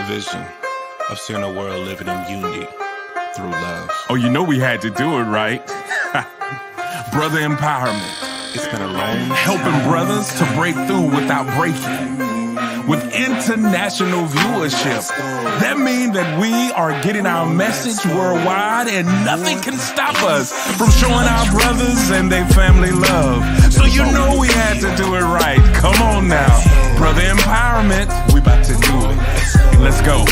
vision of seeing a world living in unity through love. Oh, you know we had to do it, right? Brother empowerment. It's been a long Helping brothers to break through without breaking. With international viewership. That means that we are getting our message worldwide and nothing can stop us from showing our brothers and their family love. So you know we had to do it right. Come on now. Brother empowerment, we about to do it. Let's go.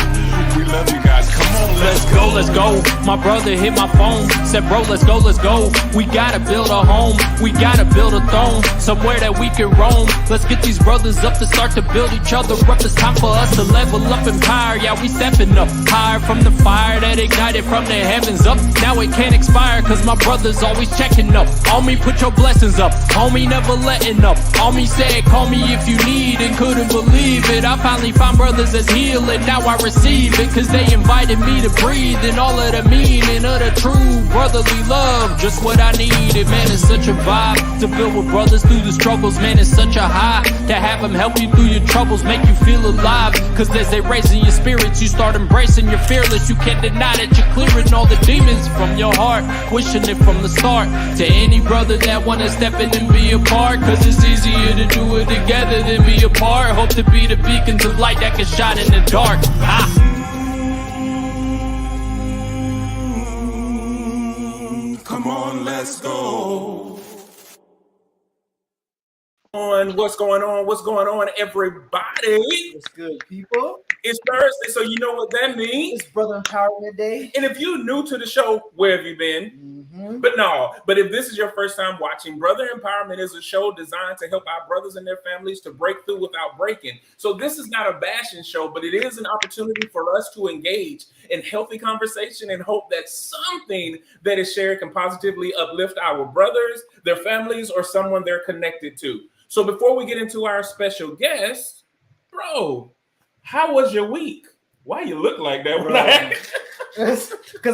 We love you guys. Come on, let's go, let's go. My brother hit my phone, said, bro, let's go, let's go. We gotta build a home, we gotta build a throne, somewhere that we can roam. Let's get these brothers up to start to build each other up. It's time for us to level up and power. Yeah, we stepping up higher from the fire that ignited from the heavens up. Now it can't expire, cause my brother's always checking up. On me, put your blessings up. Homie, never letting up. On me said, call me if you need, and couldn't believe it. I finally found brothers that's healing, now I receive it. Cause they invited me to breathe in all of the meaning of the true brotherly love. Just what I needed, man, it's such a vibe to build with brothers through the struggles. Man, it's such a high to have them help you through your troubles, make you feel alive. Cause as they raising your spirits, you start embracing your fearless. You can't deny that you're clearing all the demons from your heart, wishing it from the start. To any brother that wanna step in and be a part, cause it's easier to do it together than be apart. Hope to be the beacons of light that can shine in the dark. come on, let's go. What's going on? What's going on, everybody? What's good, people? It's Thursday, so you know what that means. It's Brother Empowerment Day. And if you're new to the show, where have you been? But if this is your first time watching, Brother Empowerment is a show designed to help our brothers and their families to break through without breaking. So this is not a bashing show, but it is an opportunity for us to engage in healthy conversation and hope that something that is shared can positively uplift our brothers, their families, or someone they're connected to. So before we get into our special guest, bro, how was your week? Why you look like that? Because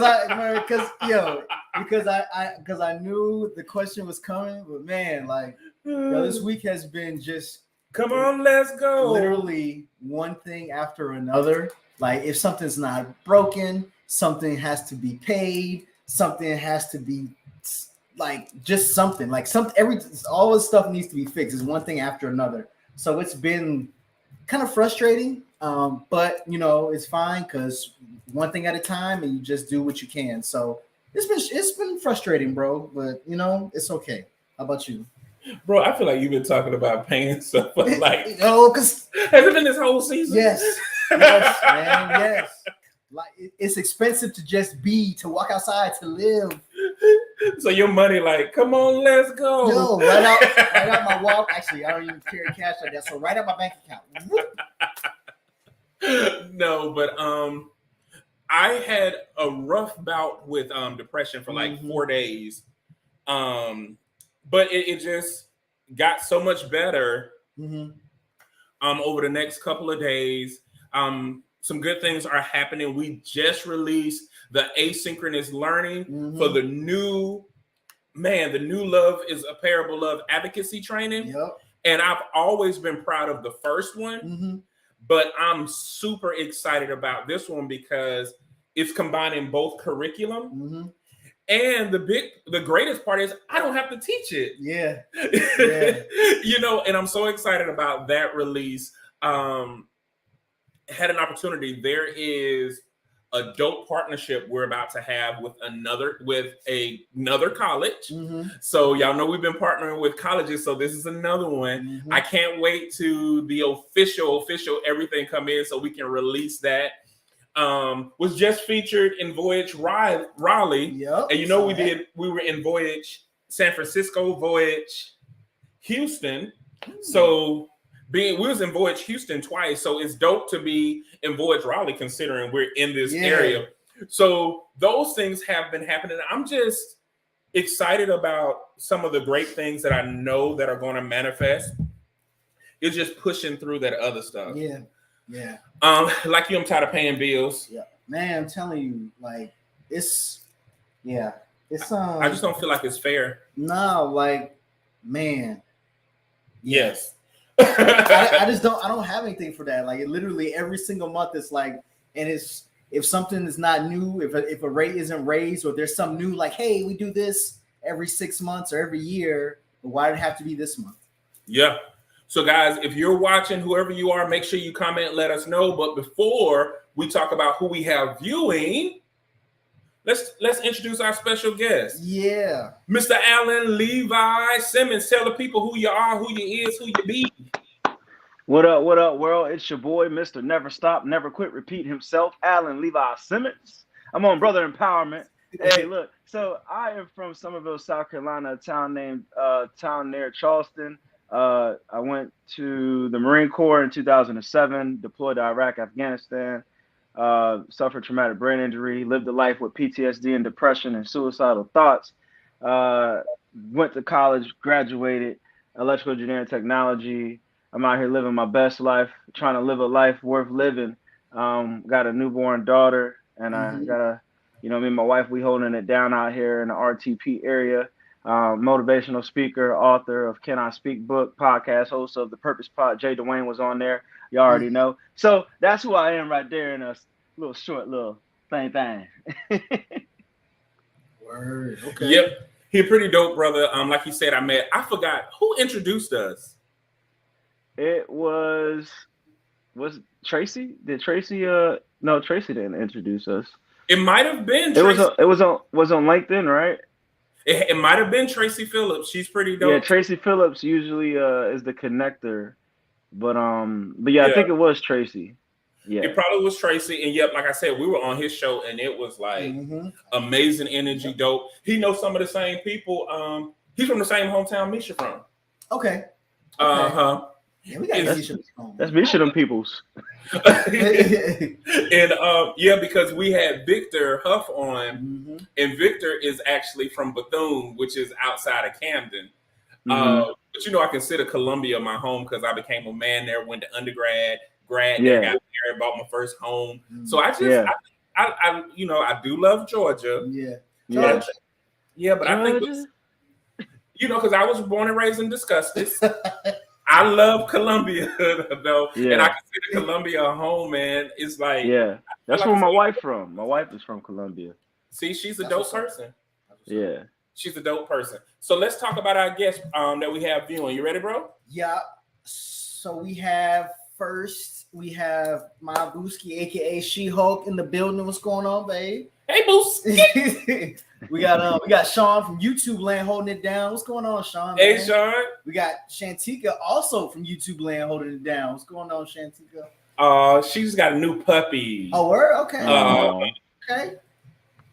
I knew the question was coming, but man, like, bro, this week has been just come on, let's go. Literally one thing after another. Like, if something's not broken, something has to be paid, something has to be like just something like all this stuff needs to be fixed. It's one thing after another. So it's been kind of frustrating, but you know, it's fine because one thing at a time, and you just do what you can. So it's been frustrating, bro, but you know, it's okay. How about you? Bro, I feel like you've been talking about pain stuff, but like, because has it been this whole season? Yes, man, yes. Like, it's expensive to walk outside to live. So your money, like, come on, let's go. Yo, right out my wallet. Actually, I don't even carry cash like that. So right out my bank account. No, but I had a rough bout with depression for like 4 days. But it just got so much better over the next couple of days. Some good things are happening. We just released the asynchronous learning for the new Love is a Parable Love advocacy training. Yep. And I've always been proud of the first one, but I'm super excited about this one because it's combining both curriculum. And the greatest part is I don't have to teach it. Yeah. You know, and I'm so excited about that release. Had an opportunity. There is a dope partnership we're about to have with another college. So y'all know we've been partnering with colleges, so this is another one. I can't wait to the official everything come in so we can release that. Was just featured in Voyage Raleigh. Yep. And you know we were in Voyage San Francisco, Voyage Houston. So we was in Voyage Houston twice, so it's dope to be in Voyage Raleigh considering we're in this area. So those things have been happening. I'm just excited about some of the great things that I know that are going to manifest. It's just pushing through that other stuff. Yeah. Like you, I'm tired of paying bills. Yeah, man, I'm telling you, like I just don't feel like it's fair. No, like, man. Yes. I don't have anything for that. Like, it literally every single month it's like And it's if something is not new, if a rate isn't raised, or there's some new, like, hey, we do this every 6 months or every year, but why did it have to be this month? Yeah. So guys, if you're watching, whoever you are, make sure you comment and let us know. But before we talk about who we have viewing, let's introduce our special guest. Yeah. Mr. Alan Levi Simmons. Tell the people who you are, who you is, who you be. What up, world? It's your boy, Mr. Never Stop, Never Quit, Repeat himself, Alan Levi Simmons. I'm on Brother Empowerment. Hey, look, so I am from Summerville, South Carolina, a town near Charleston. I went to the Marine Corps in 2007, deployed to Iraq, Afghanistan, suffered traumatic brain injury, lived a life with PTSD and depression and suicidal thoughts. Went to college, graduated, electrical engineering technology. I'm out here living my best life, trying to live a life worth living. Got a newborn daughter, and I got me and my wife, we holding it down out here in the RTP area. Motivational speaker, author of Can I Speak book, podcast, host of the Purpose Pod. Dwayne was on there. You already know. So that's who I am right there in a little short little thing. Word. Okay. Yep. He's pretty dope, brother. Like you said, I forgot who introduced us. It was Tracy? Did Tracy no, Tracy didn't introduce us. It might have been Tracy. It was on LinkedIn, right? It might have been Tracy Phillips. She's pretty dope. Yeah, Tracy Phillips usually is the connector. But yeah, I think it was Tracy. Yeah. It probably was Tracy. And yep, like I said, we were on his show and it was like amazing energy, dope. He knows some of the same people. He's from the same hometown Misha from. Okay. Yeah, we got that's Misha them peoples. And yeah, because we had Victor Huff on, and Victor is actually from Bethune, which is outside of Camden. But I consider Columbia my home because I became a man there, went to undergrad, got married, bought my first home. So I do love Georgia. But I think because I was born and raised in Disgustus. I love Columbia though, and I consider Columbia a home, man. It's like that's where my wife from. My wife is from Columbia. See, she's a dope person. Yeah, she's a dope person. So let's talk about our guest that we have viewing. You ready, bro? Yeah. So we have my Booski, aka She-Hulk, in the building. What's going on, babe? Hey, Booski. We got Sean from YouTube Land holding it down. What's going on, Sean? Hey, man? Sean. We got Shantika also from YouTube Land holding it down. What's going on, Shantika? She's got a new puppy. Oh, word? Okay. Okay.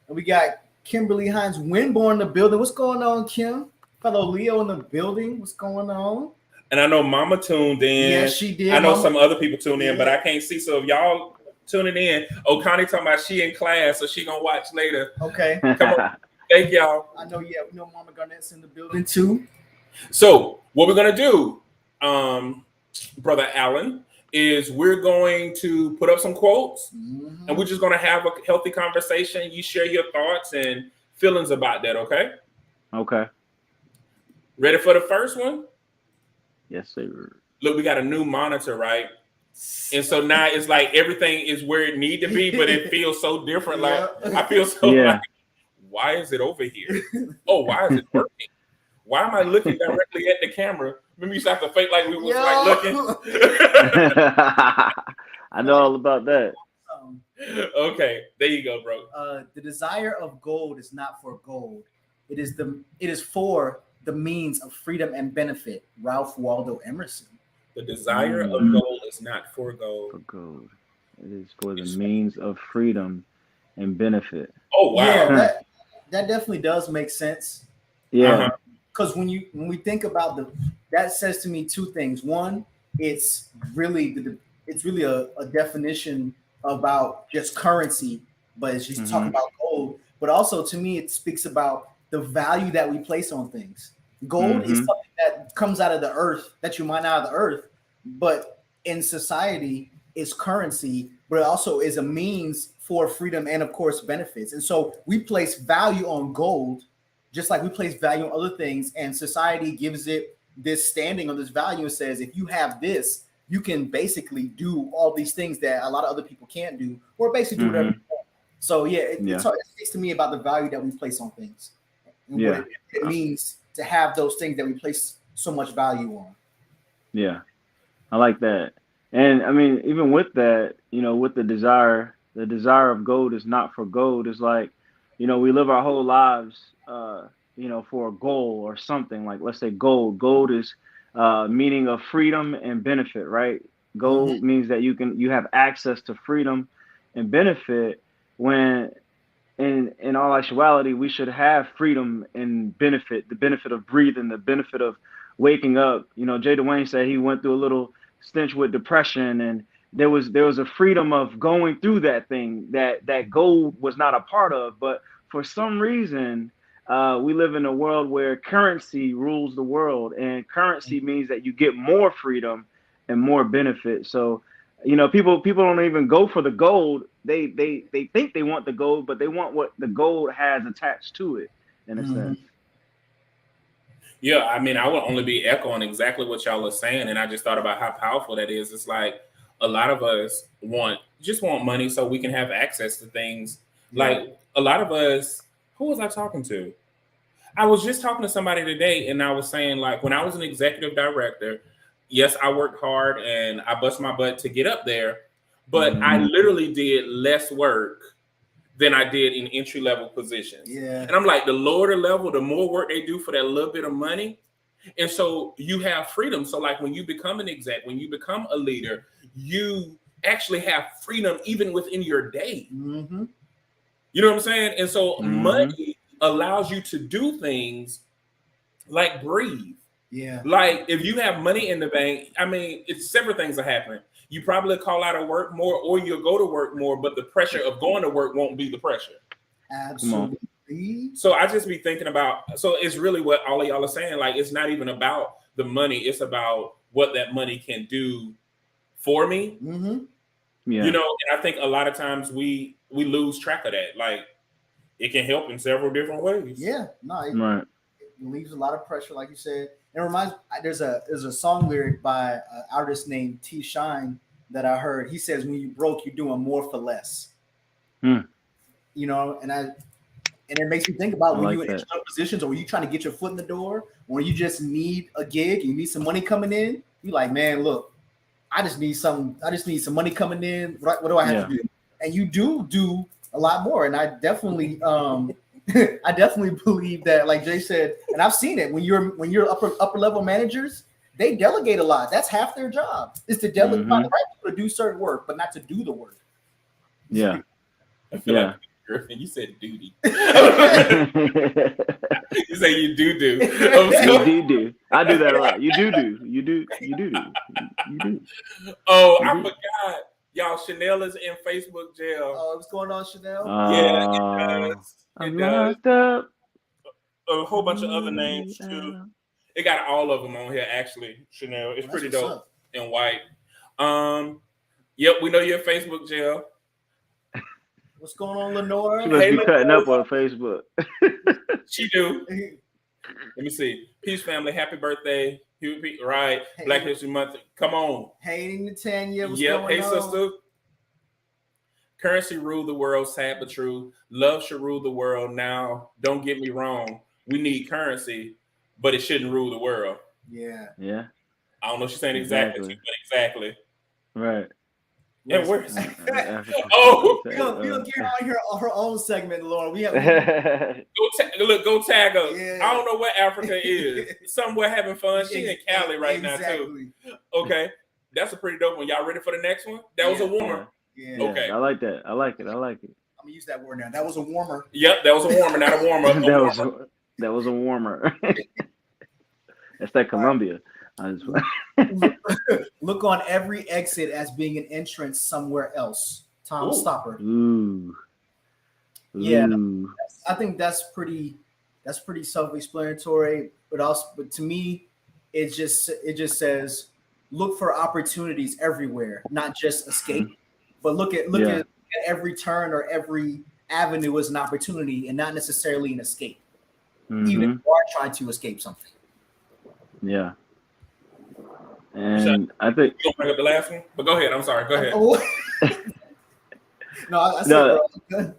And we got Kimberly Hines Winborn in the building. What's going on, Kim? Fellow Leo in the building. What's going on? And I know Mama tuned in. Yeah, she did. I know some other people tuned in, but I can't see. So if y'all tuning in, Connie talking about she in class, so she gonna watch later. Okay. Come on. Thank y'all. I know, we know Mama Garnett's in the building too. So what we're gonna do, Brother Alan, is we're going to put up some quotes and we're just gonna have a healthy conversation. You share your thoughts and feelings about that, okay? Okay. Ready for the first one? Yes, sir. Look, we got a new monitor, right? And so now it's like everything is where it need to be, but it feels so different. Like I feel so like, why is it over here? Oh, why is it working? Why am I looking directly at the camera? Remember, you used to have to fake like we was like looking. I know all about that. Okay, there you go, bro. The desire of gold is not for gold. It is for the means of freedom and benefit. Ralph Waldo Emerson. The desire of gold is not for gold. For gold. It is for the means of freedom and benefit. Oh wow. Yeah, that definitely does make sense. Yeah. Because when we think about that says to me two things. One, it's really a definition about just currency, but it's just talking about gold. But also to me, it speaks about the value that we place on things. Gold is something that comes out of the earth, that you mine out of the earth, but in society is currency, but it also is a means for freedom and of course benefits. And so we place value on gold, just like we place value on other things, and society gives it this standing on this value and says, if you have this, you can basically do all these things that a lot of other people can't do, or basically do whatever you want. So it speaks to me about the value that we place on things, and what it means to have those things that we place so much value on. Yeah, I like that. And I mean, even with that, with the desire of gold is not for gold. It's like, we live our whole lives, for a goal or something. Like, let's say gold. Gold is meaning of freedom and benefit, right? Gold means that you have access to freedom and benefit, when in all actuality, we should have freedom and benefit, the benefit of breathing, the benefit of waking up. Jay Dwayne said he went through a little stench with depression, and there was a freedom of going through that thing that gold was not a part of. But for some reason, we live in a world where currency rules the world, and currency means that you get more freedom and more benefit. So, people don't even go for the gold. They think they want the gold, but they want what the gold has attached to it, in a sense. Yeah, I mean, I would only be echoing exactly what y'all are saying, and I just thought about how powerful that is. It's like a lot of us want money so we can have access to things. Like a lot of us, who was I talking to? I was just talking to somebody today, and I was saying, like, when I was an executive director, yes, I worked hard and I bust my butt to get up there, but I literally did less work than I did in entry-level positions. Yeah. And I'm like, the lower the level, the more work they do for that little bit of money. And so you have freedom. So like when you become an exec, when you become a leader, you actually have freedom even within your day. You know what I'm saying? And so money allows you to do things like breathe. Yeah. Like if you have money in the bank, I mean, it's several things that happen. You probably call out of work more, or you'll go to work more, but the pressure of going to work won't be the pressure. Absolutely. So I just be thinking about, so it's really what all of y'all are saying. Like, it's not even about the money. It's about what that money can do for me. Yeah. And I think a lot of times we lose track of that. Like, it can help in several different ways. Yeah. No, it leaves a lot of pressure, like you said. It reminds me, there's a song lyric by an artist named T Shine that I heard. He says, when you broke, you're doing more for less. And it makes me think about when you're in entry-level positions, or when you're trying to get your foot in the door, when you just need a gig, you need some money coming in. You're like, man, look, I just need some money coming in. What do I have to do? And you do a lot more. And I definitely I definitely believe that, like Jay said, and I've seen it when you're upper level managers, they delegate a lot. That's half their job, is to delegate the right people to do certain work, but not to do the work. Yeah. I feel like Griffin, you said duty. You say you do. You do. I do that a lot. You do. You do. Oh, I forgot. Y'all, Chanel is in Facebook jail. Oh, what's going on, Chanel? Yeah, it does. It does. A whole bunch of other names too. It got all of them on here, actually. Chanel, it's pretty dope in white. Yep, we know you're in Facebook jail. What's going on, Lenora? She must be cutting up on Facebook. She do. Let me see. Peace, family. Happy birthday. Right. Hey. Black History Month. Come on. Hey, Natanya. What's going on? Hey, sister. Currency rule the world, sad but true. Love should rule the world. Now, don't get me wrong. We need currency, but it shouldn't rule the world. Yeah. I don't know if she's saying exactly. But exactly. Right. And where's we're gonna get on her own segment, Laura. We have go tag her. Yeah. I don't know where Africa is. Somewhere having fun. She's in Cali right now too. Okay, that's a pretty dope one. Y'all ready for the next one? That was a warmer. Yeah. Okay. I like that. I like it. I'm gonna use that word now. That was a warmer. Yep, that was a warmer, not a warmer. That was a warmer. That's that Columbia. Look on every exit as being an entrance somewhere else. Tom Stopper. Yeah, I think that's pretty self-explanatory. But to me, it just says look for opportunities everywhere, not just escape. But look at every turn or every avenue as an opportunity and not necessarily an escape. Even if you are trying to escape something. Yeah. And I think you gonna bring up the last one, but go ahead. I'm sorry. Go ahead. No, I said no.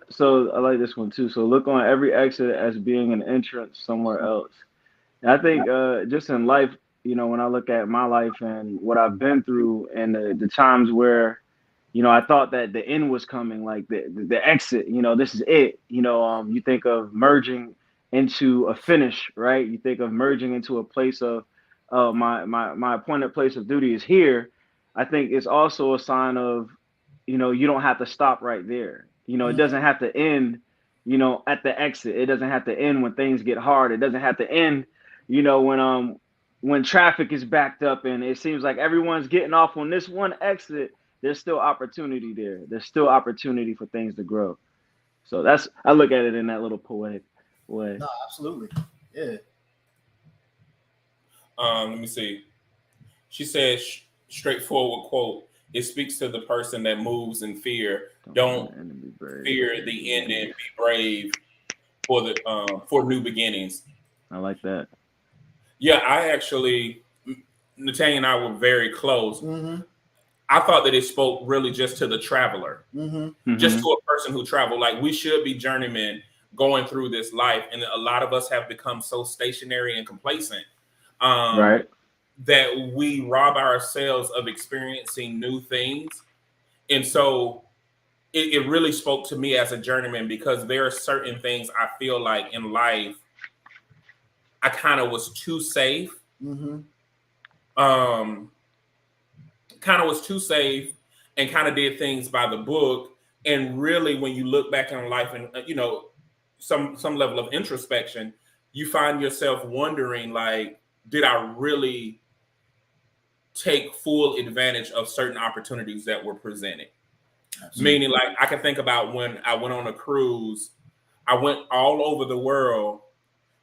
So I like this one too. So look on every exit as being an entrance somewhere else. And I think just in life, you know, when I look at my life and what I've been through and the times where, you know, I thought that the end was coming, like the exit, you know, this is it. You know, you think of merging into a finish, right? You think of merging into a place of my appointed place of duty is here. I think it's also a sign of, you know, you don't have to stop right there. You know, it doesn't have to end, you know, at the exit. It doesn't have to end when things get hard. It doesn't have to end, you know, when traffic is backed up and it seems like everyone's getting off on this one exit. There's still opportunity there. There's still opportunity for things to grow. So I look at it in that little poetic way. No, absolutely. Yeah. Let me see. She says, straightforward quote, it speaks to the person that moves in fear. Don't fear the end and be brave for new beginnings. I like that. Yeah, I actually, Natanya and I were very close. Mm-hmm. I thought that it spoke really just to the traveler, Mm-hmm. just to a person who traveled. Like, we should be journeymen going through this life. And a lot of us have become so stationary and complacent Right. that we rob ourselves of experiencing new things. And so it really spoke to me as a journeyman, because there are certain things I feel like in life I kind of was too safe. Mm-hmm. Kind of was too safe and kind of did things by the book. And really, when you look back on life and, you know, some level of introspection, you find yourself wondering, like, did I really take full advantage of certain opportunities that were presented? Absolutely. Meaning, like, I can think about when I went on a cruise, I went all over the world,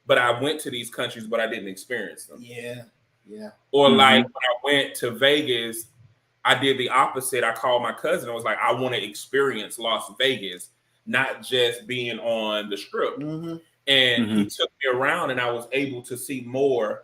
but I went to these countries, but I didn't experience them. Yeah. Or like when I went to Vegas, I did the opposite. I called my cousin. I was like, I want to experience Las Vegas, not just being on the Strip. Mm-hmm. And he took me around, and I was able to see more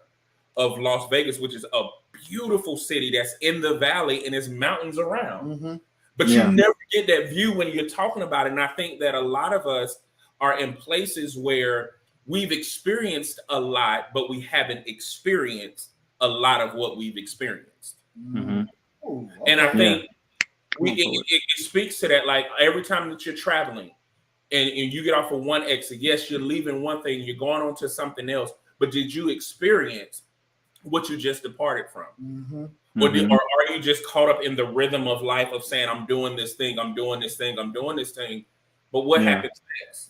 of Las Vegas, which is a beautiful city that's in the valley and there's mountains around. Mm-hmm. But you never get that view when you're talking about it. And I think that a lot of us are in places where we've experienced a lot, but we haven't experienced a lot of what we've experienced. Mm-hmm. Ooh, okay. And I think it speaks to that. Like, every time that you're traveling and you get off of one exit, yes, you're leaving one thing, you're going on to something else, but did you experience what you just departed from? Mm-hmm. Or are you just caught up in the rhythm of life of saying, I'm doing this thing, I'm doing this thing, I'm doing this thing, but what happens next?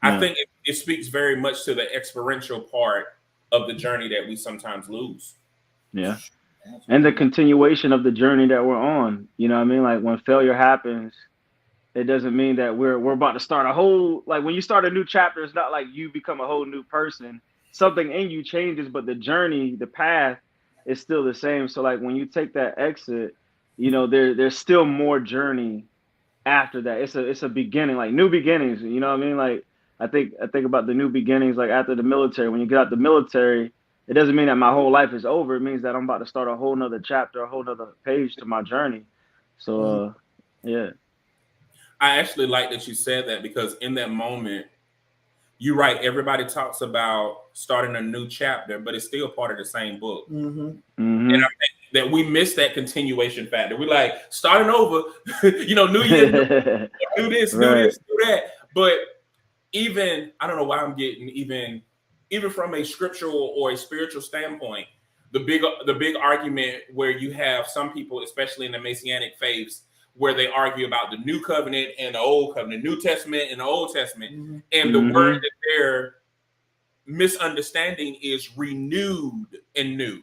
I think it speaks very much to the experiential part of the journey that we sometimes lose. Yeah. And the continuation of the journey that we're on. You know what I mean? Like, when failure happens, it doesn't mean that we're about to start a whole, like, when you start a new chapter, it's not like you become a whole new person. Something in you changes, but the journey, the path is still the same. So, like, when you take that exit, you know, there's still more journey after that. It's a beginning, like new beginnings. You know what I mean? Like, I think about the new beginnings, like after the military. When you get out the military, it doesn't mean that my whole life is over. It means that I'm about to start a whole nother chapter, a whole nother page to my journey. So, yeah. I actually like that you said that, because in that moment, you're right. Everybody talks about starting a new chapter, but it's still part of the same book. Mm-hmm. Mm-hmm. And I think that we miss that continuation factor. We're like, starting over, you know, new year, do this, do this, do that. But even, I don't know why I'm getting even from a scriptural or a spiritual standpoint, the big argument where you have some people, especially in the Messianic faiths, where they argue about the New Covenant and the Old Covenant, New Testament and the Old Testament. And the word that they're misunderstanding is renewed and new.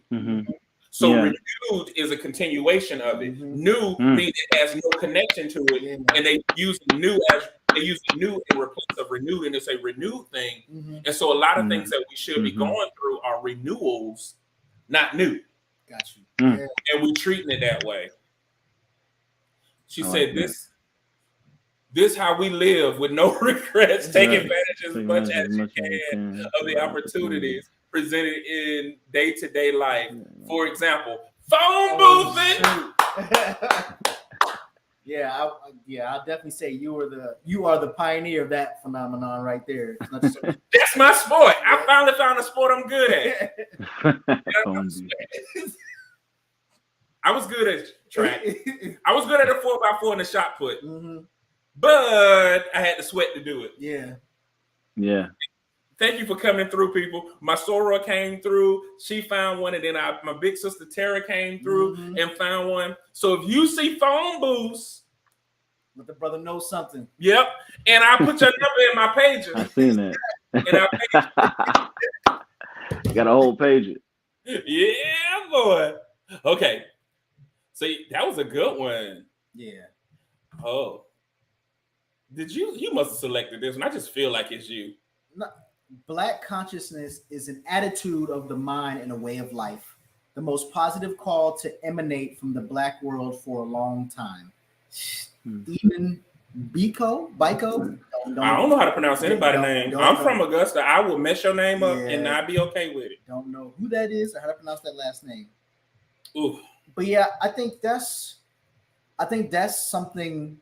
So renewed is a continuation of it. New means it has no connection to it. And they use new in replace of renewed, and it's a renewed thing. And so a lot of things that we should be going through are renewals, not new. Got you. And we treating it that way. She said, this how we live with no regrets, take advantage as much as you can of the opportunities. presented in day-to-day life. For example, phone boothing. Yeah, I'll definitely say you are the pioneer of that phenomenon right there. It's not just That's my sport. I finally found a sport I'm good at. I was good at track. I was good at a 4x4 and a shot put, but I had to sweat to do it. Yeah. Thank you for coming through, people. My Sora came through. She found one, and then my big sister Tara came through and found one. So if you see phone booths, let the brother know something. Yep. And I put your number in my pager. I seen that. You got a whole page. Yeah, boy. Okay. So that was a good one. Yeah. Oh. You must have selected this one. I just feel like it's you. No, Black consciousness is an attitude of the mind and a way of life. The most positive call to emanate from the Black world for a long time. Even Biko? I don't know how to pronounce anybody's name. I'm from Augusta. I will mess your name up and I'd be okay with it. Don't know who that is or how to pronounce that last name. Ooh. But yeah, I think that's something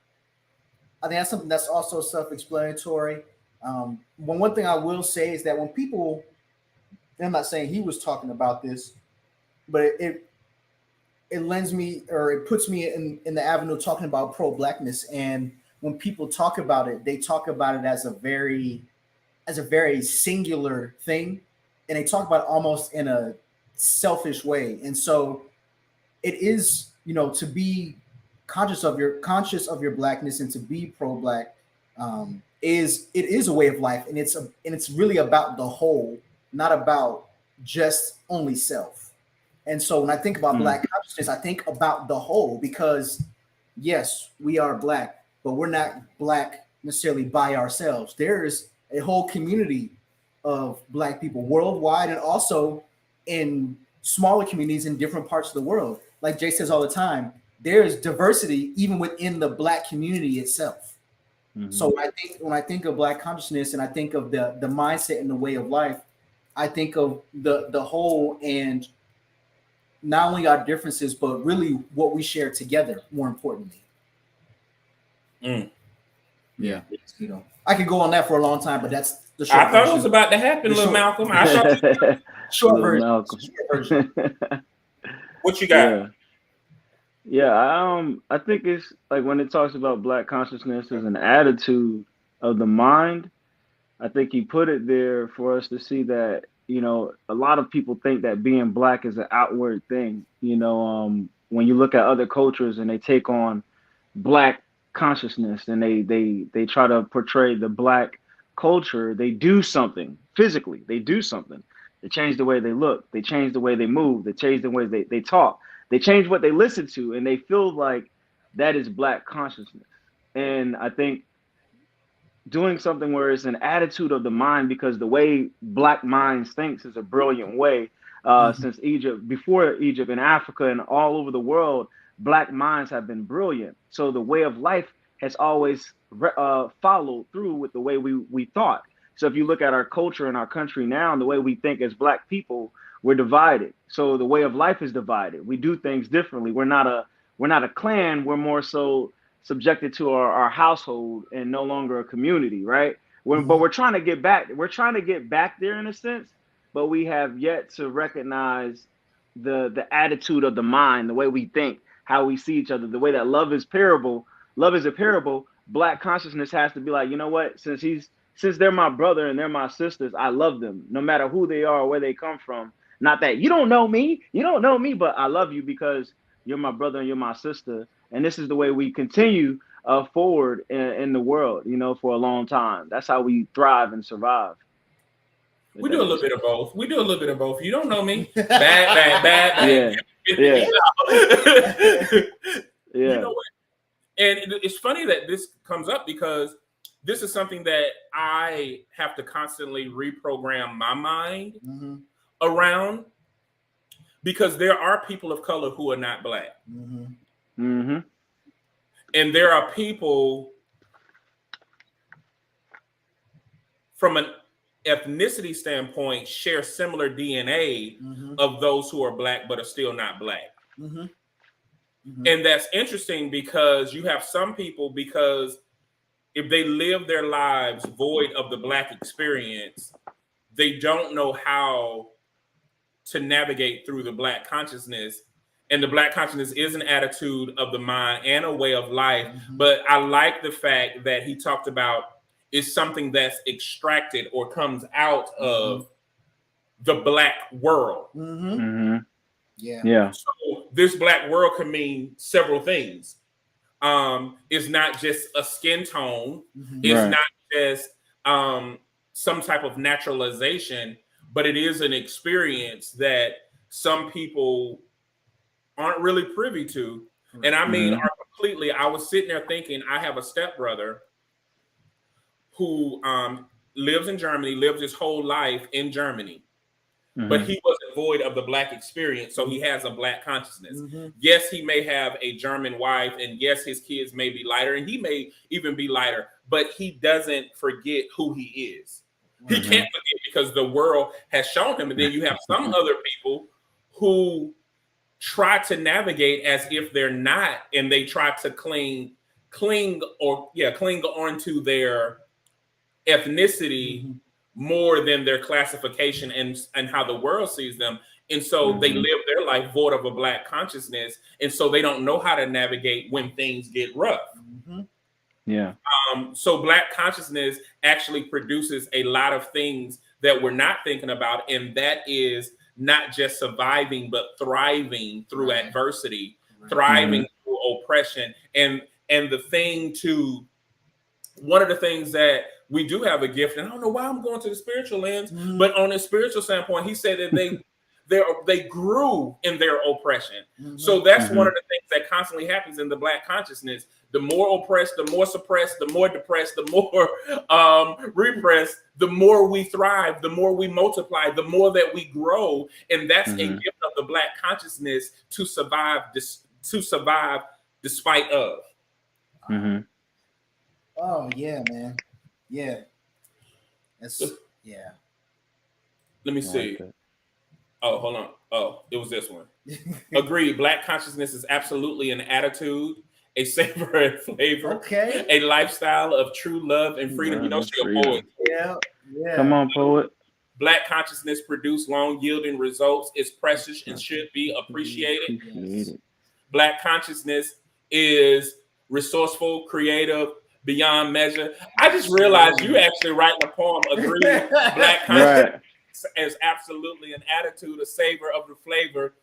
that's also self-explanatory. One thing I will say is that when people, I'm not saying he was talking about this, but it lends me, or it puts me in the avenue of talking about pro-Blackness. And when people talk about it, they talk about it as a very singular thing, and they talk about it almost in a selfish way. And so it is, to be conscious of your Blackness and to be pro-Black is a way of life, and it's really about the whole, not about just only self. And so when I think about Black consciousness, I think about the whole, because yes, we are Black, but we're not Black necessarily by ourselves. There's a whole community of Black people worldwide, and also in smaller communities in different parts of the world. Like Jay says all the time, there is diversity even within the Black community itself. So when I think of Black consciousness, and I think of the mindset and the way of life, I think of the whole, and not only our differences, but really what we share together, more importantly. Yeah. I could go on that for a long time, but that's the short I thought it was about to happen, little Malcolm. I thought short version. What you got? Yeah, I think it's like when it talks about Black consciousness as an attitude of the mind, I think he put it there for us to see that, a lot of people think that being Black is an outward thing. When you look at other cultures and they take on Black consciousness and they try to portray the Black culture, they do something physically. They do something. They change the way they look. They change the way they move. They change the way they talk. They change what they listen to, and they feel like that is Black consciousness. And I think doing something where it's an attitude of the mind, because the way Black minds thinks is a brilliant way. Since Egypt, before Egypt, in Africa and all over the world, Black minds have been brilliant. So the way of life has always followed through with the way we thought. So if you look at our culture and our country now, and the way we think as Black people, we're divided. So the way of life is divided. We do things differently. We're not a clan. We're more so subjected to our household and no longer a community, right? But we're trying to get back. We're trying to get back there in a sense, but we have yet to recognize the attitude of the mind, the way we think, how we see each other, the way that love is a parable. Black consciousness has to be like, you know what? Since they're my brother and they're my sisters, I love them, no matter who they are or where they come from. Not that you don't know me, but I love you because you're my brother and you're my sister. And this is the way we continue forward in the world, for a long time. That's how we thrive and survive. We do a little bit of both. You don't know me. Bad. Yeah. You know what? And it's funny that this comes up, because this is something that I have to constantly reprogram my mind around, because there are people of color who are not Black. And there are people from an ethnicity standpoint, share similar DNA of those who are Black but are still not Black. And that's interesting because you have some people, because if they live their lives void of the Black experience, they don't know how to navigate through the Black consciousness. And the Black consciousness is an attitude of the mind and a way of life. But I like the fact that he talked about it's something that's extracted or comes out of the Black world. Yeah. So this Black world can mean several things. It's not just a skin tone. It's not just some type of naturalization, but it is an experience that some people aren't really privy to. And I mean, are completely, I was sitting there thinking, I have a stepbrother who lives in Germany, lived his whole life in Germany, but he wasn't void of the Black experience. So he has a Black consciousness. Yes, he may have a German wife, and yes, his kids may be lighter, and he may even be lighter, but he doesn't forget who he is. He can't forget because the world has shown him. And then you have some other people who try to navigate as if they're not, and they try to cling onto their ethnicity more than their classification and how the world sees them. And so they live their life void of a Black consciousness. And so they don't know how to navigate when things get rough. So Black consciousness actually produces a lot of things that we're not thinking about. And that is not just surviving, but thriving through adversity, thriving through oppression. And one of the things that we do have a gift, and I don't know why I'm going to the spiritual lens, but on a spiritual standpoint, he said that they grew in their oppression. So that's one of the things that constantly happens in the Black consciousness. The more oppressed, the more suppressed, the more depressed, the more repressed, the more we thrive, the more we multiply, the more that we grow. And that's a gift of the Black consciousness to survive despite of. Oh yeah, man. Yeah. That's yeah. Let me see. Oh, hold on. Oh, it was this one. Agreed. Black consciousness is absolutely an attitude, a savor and flavor, a lifestyle of true love and freedom. You know, she's a poet. Yeah. Come on, poet. Black consciousness produce long yielding results. It's precious and should be appreciated. Black consciousness is resourceful, creative, beyond measure. I just realized you actually writing a poem. Agreed. Black consciousness is absolutely an attitude, a savor of the flavor,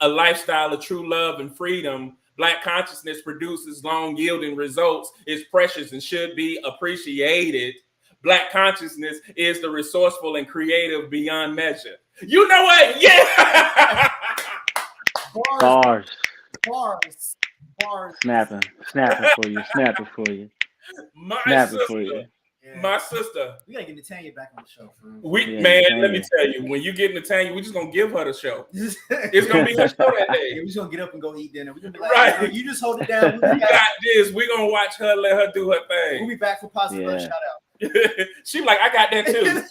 a lifestyle of true love and freedom. Black consciousness produces long yielding results. It's precious and should be appreciated. Black consciousness is the resourceful and creative beyond measure. You know what? Yeah. Bars. Snapping for you. My sister. We gotta get Natanya back on the show. Let me tell you, when you get Natanya, we're just gonna give her the show. It's gonna be her show that day. We're just gonna get up and go eat dinner. We're gonna be like, hey, you just hold it down. We got this. We're gonna watch her, let her do her thing. We'll be back for positive shout out. She like, I got that too.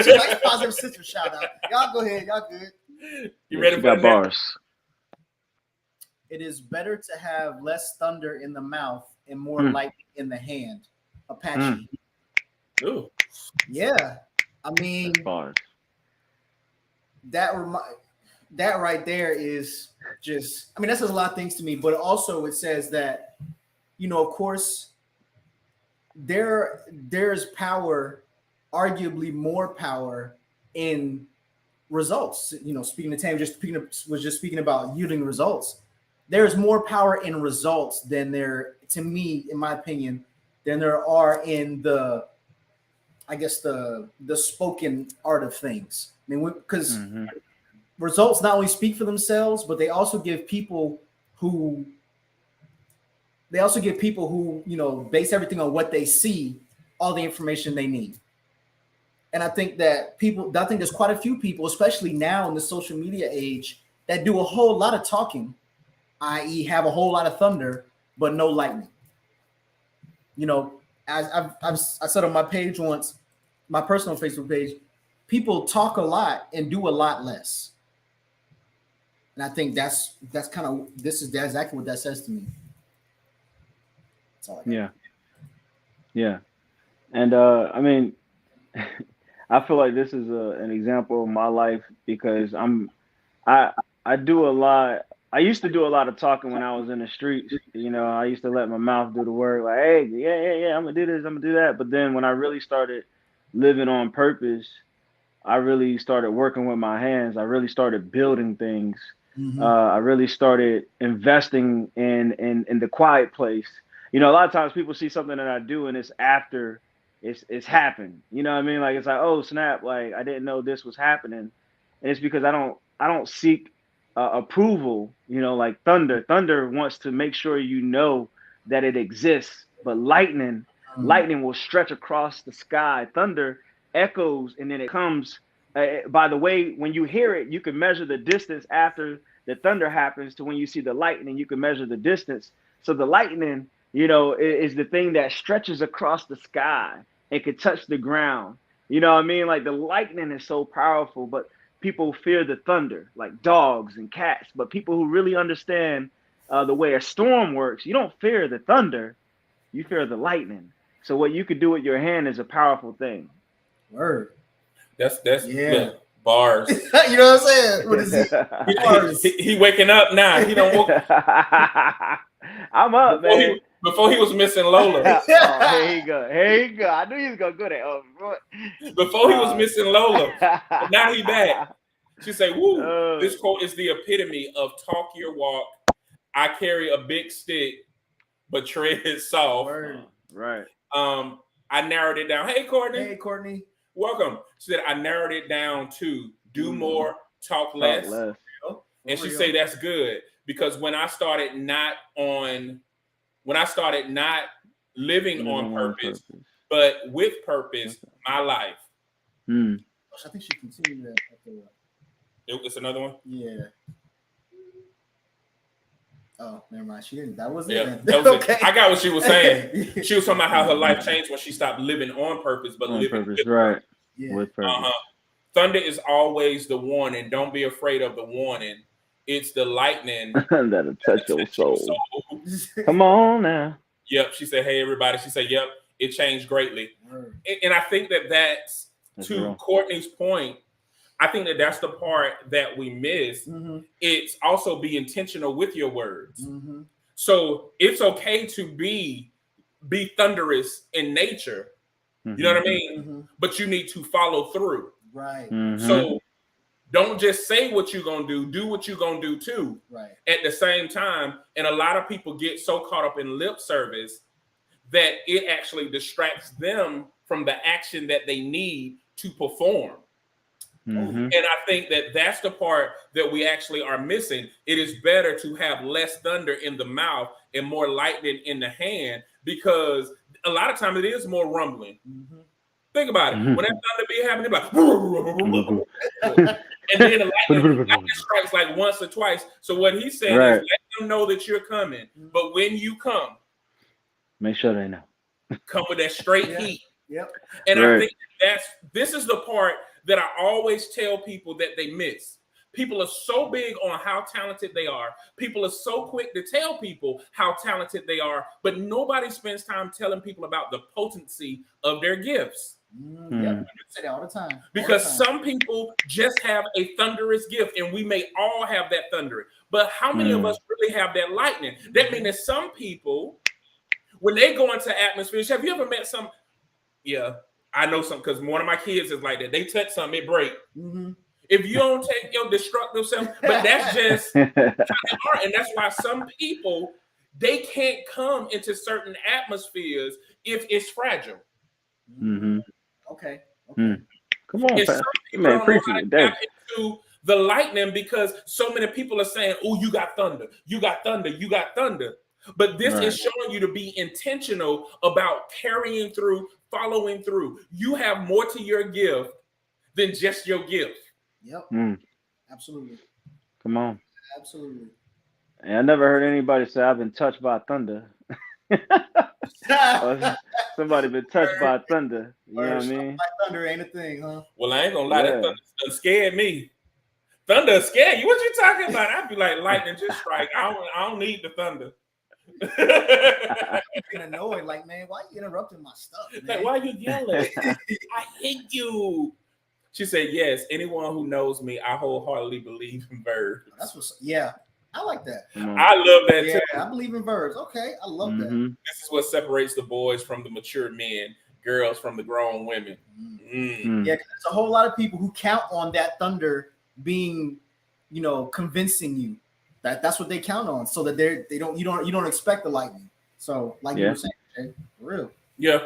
She like positive sister shout out. Y'all go ahead. Y'all good. You ready for the bars? It is better to have less thunder in the mouth and more lightning in the hand. Apache. Ooh. Yeah. I mean, that right there is just, I mean, that says a lot of things to me, but also it says that, you know, of course, there's power, arguably more power in results. You know, speaking to Tam, was just speaking about yielding results. There's more power in results than there, to me, in my opinion, than there are in the spoken art of things. I mean, because results not only speak for themselves, but they also give people who you know, base everything on what they see, all the information they need. And I think there's quite a few people, especially now in the social media age, that do a whole lot of talking, i.e. have a whole lot of thunder, but no lightning. You know, I said on my page once, my personal Facebook page, people talk a lot and do a lot less. And I think that's that's exactly what that says to me. That's all I got. Yeah. And I mean, I feel like this is an example of my life because I do a lot. I used to do a lot of talking when I was in the streets. You know, I used to let my mouth do the work. Like, hey, yeah, I'm gonna do this, I'm gonna do that. But then when I really started living on purpose, I really started working with my hands. I really started building things. I really started investing in the quiet place. You know, a lot of times people see something that I do and it's after it's happened. You know what I mean? Like it's like, oh snap, like I didn't know this was happening. And it's because I don't seek approval. You know, like thunder wants to make sure you know that it exists. But lightning will stretch across the sky. Thunder echoes and then it comes. By the way, when you hear it, you can measure the distance after the thunder happens to when you see the lightning. You can measure the distance. So the lightning, you know, is the thing that stretches across the sky and can touch the ground. You know what I mean? Like the lightning is so powerful, but people fear the thunder, like dogs and cats. But people who really understand the way a storm works, you don't fear the thunder, you fear the lightning. So what you could do with your hand is a powerful thing. Word. That's bars. You know what I'm saying? What is he? He waking up now. He don't woke. I'm up, man. Before he was missing Lola. Here you go. I knew he was gonna go there. Before he was missing Lola. But now he back. She say, woo, this quote is the epitome of talk your walk. I carry a big stick, but tread is soft. Word. Right. I narrowed it down. Hey, Courtney. Hey, Courtney. Welcome. She said, I narrowed it down to do more, talk less. And she said, that's good. Because when I started not living on purpose, but with purpose, my life. I think she continued that. It's another one? Yeah. Oh, never mind. She didn't. That wasn't it. That was okay. I got what she was saying. She was talking about how her life changed when she stopped living on purpose, but living with purpose. Yeah. With purpose. Thunder is always the warning. Don't be afraid of the warning. It's the lightning that'll touch your soul. Come on now. Yep. She said, hey, everybody. She said, yep, it changed greatly. And I think that's to real. Courtney's point, I think that's the part that we miss. It's also be intentional with your words. So it's okay to be thunderous in nature. You know what I mean? But you need to follow through. Right. So don't just say what you're going to do what you're going to do too. Right. At the same time. And a lot of people get so caught up in lip service that it actually distracts them from the action that they need to perform. And I think that's the part that we actually are missing. It is better to have less thunder in the mouth and more lightning in the hand, because a lot of times it is more rumbling. Think about it. When that thunder be happening, like, and then the lightning strikes like once or twice. So what he's saying is let them know that you're coming. But when you come, make sure they know. Come with that straight heat. Yep. And I think this is the part that I always tell people that they miss. People are so big on how talented they are. People are so quick to tell people how talented they are, but nobody spends time telling people about the potency of their gifts. Yeah, I say that all the time. Because some people just have a thunderous gift, and we may all have that thunder. But how many of us really have that lightning? That means that some people, when they go into atmospheres, have you ever met some? Yeah, I know some, because one of my kids is like that. They touch something, it break. If you don't take your destructive self, but that's just how they are. And that's why some people, they can't come into certain atmospheres if it's fragile. Okay. Come on, man, preaching today. Into the lightning, because so many people are saying, oh, you got thunder, you got thunder, you got thunder. But this is showing you to be intentional about carrying through, following through. You have more to your gift than just your gift. Yep. Absolutely. Come on. Absolutely. And I never heard anybody say I've been touched by thunder. Somebody been touched by thunder. You know what I mean? Thunder ain't a thing, huh? Well, I ain't gonna lie, that thunder scared me. Thunder scared you. What you talking about? I'd be like, lightning just strike. I don't need the thunder. Getting annoyed, like, man, why you interrupting my stuff? Man? Like, why you yelling? I hate you. She said, yes, anyone who knows me, I wholeheartedly believe in birds. That's what's I like that. I love that too. I believe in birds. Okay, I love that. This is what separates the boys from the mature men, girls from the grown women. Yeah, because there's a whole lot of people who count on that thunder being, convincing you. That's what they count on, so that you don't expect the lightning. So, like you were saying, Jay, for real. Yeah.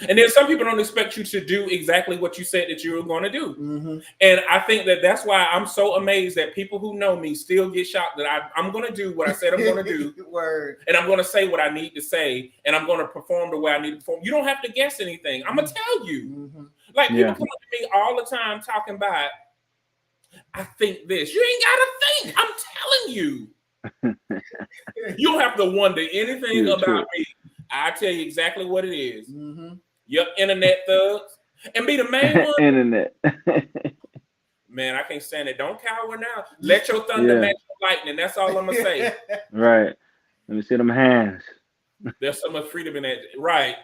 And then some people don't expect you to do exactly what you said that you were going to do. And I think that's why I'm so amazed that people who know me still get shocked that I'm going to do what I said I'm going to do. And I'm going to say what I need to say. And I'm going to perform the way I need to perform. You don't have to guess anything. I'm going to tell you. Like people come up to me all the time talking about, I think this. You ain't got to think. I'm telling you. You don't have to wonder anything about me. I tell you exactly what it is. Your internet thugs and be the main one. Internet. Man, I can't stand it. Don't cower now. Let your thunder match your lightning. That's all I'm gonna say. Right. Let me see them hands. There's so much freedom in that. Right.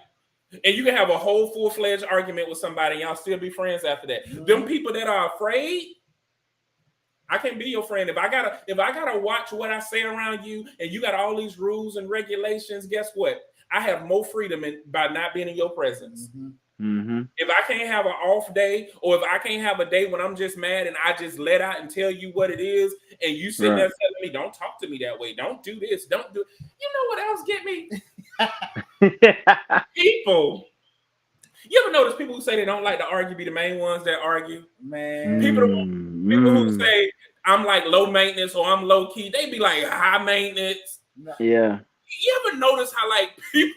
And you can have a whole full-fledged argument with somebody and y'all still be friends after that. Them people that are afraid, I can't be your friend. If I gotta watch what I say around you and you got all these rules and regulations, guess what? I have more freedom by not being in your presence. If I can't have an off day, or if I can't have a day when I'm just mad and I just let out and tell you what it is, and you sit there telling me, don't talk to me that way, don't do this, don't do it. You know what else get me? People. You ever notice people who say they don't like to argue be the main ones that argue? Man. People who say I'm like low maintenance or I'm low key, they be like high maintenance. Yeah. You ever notice how like people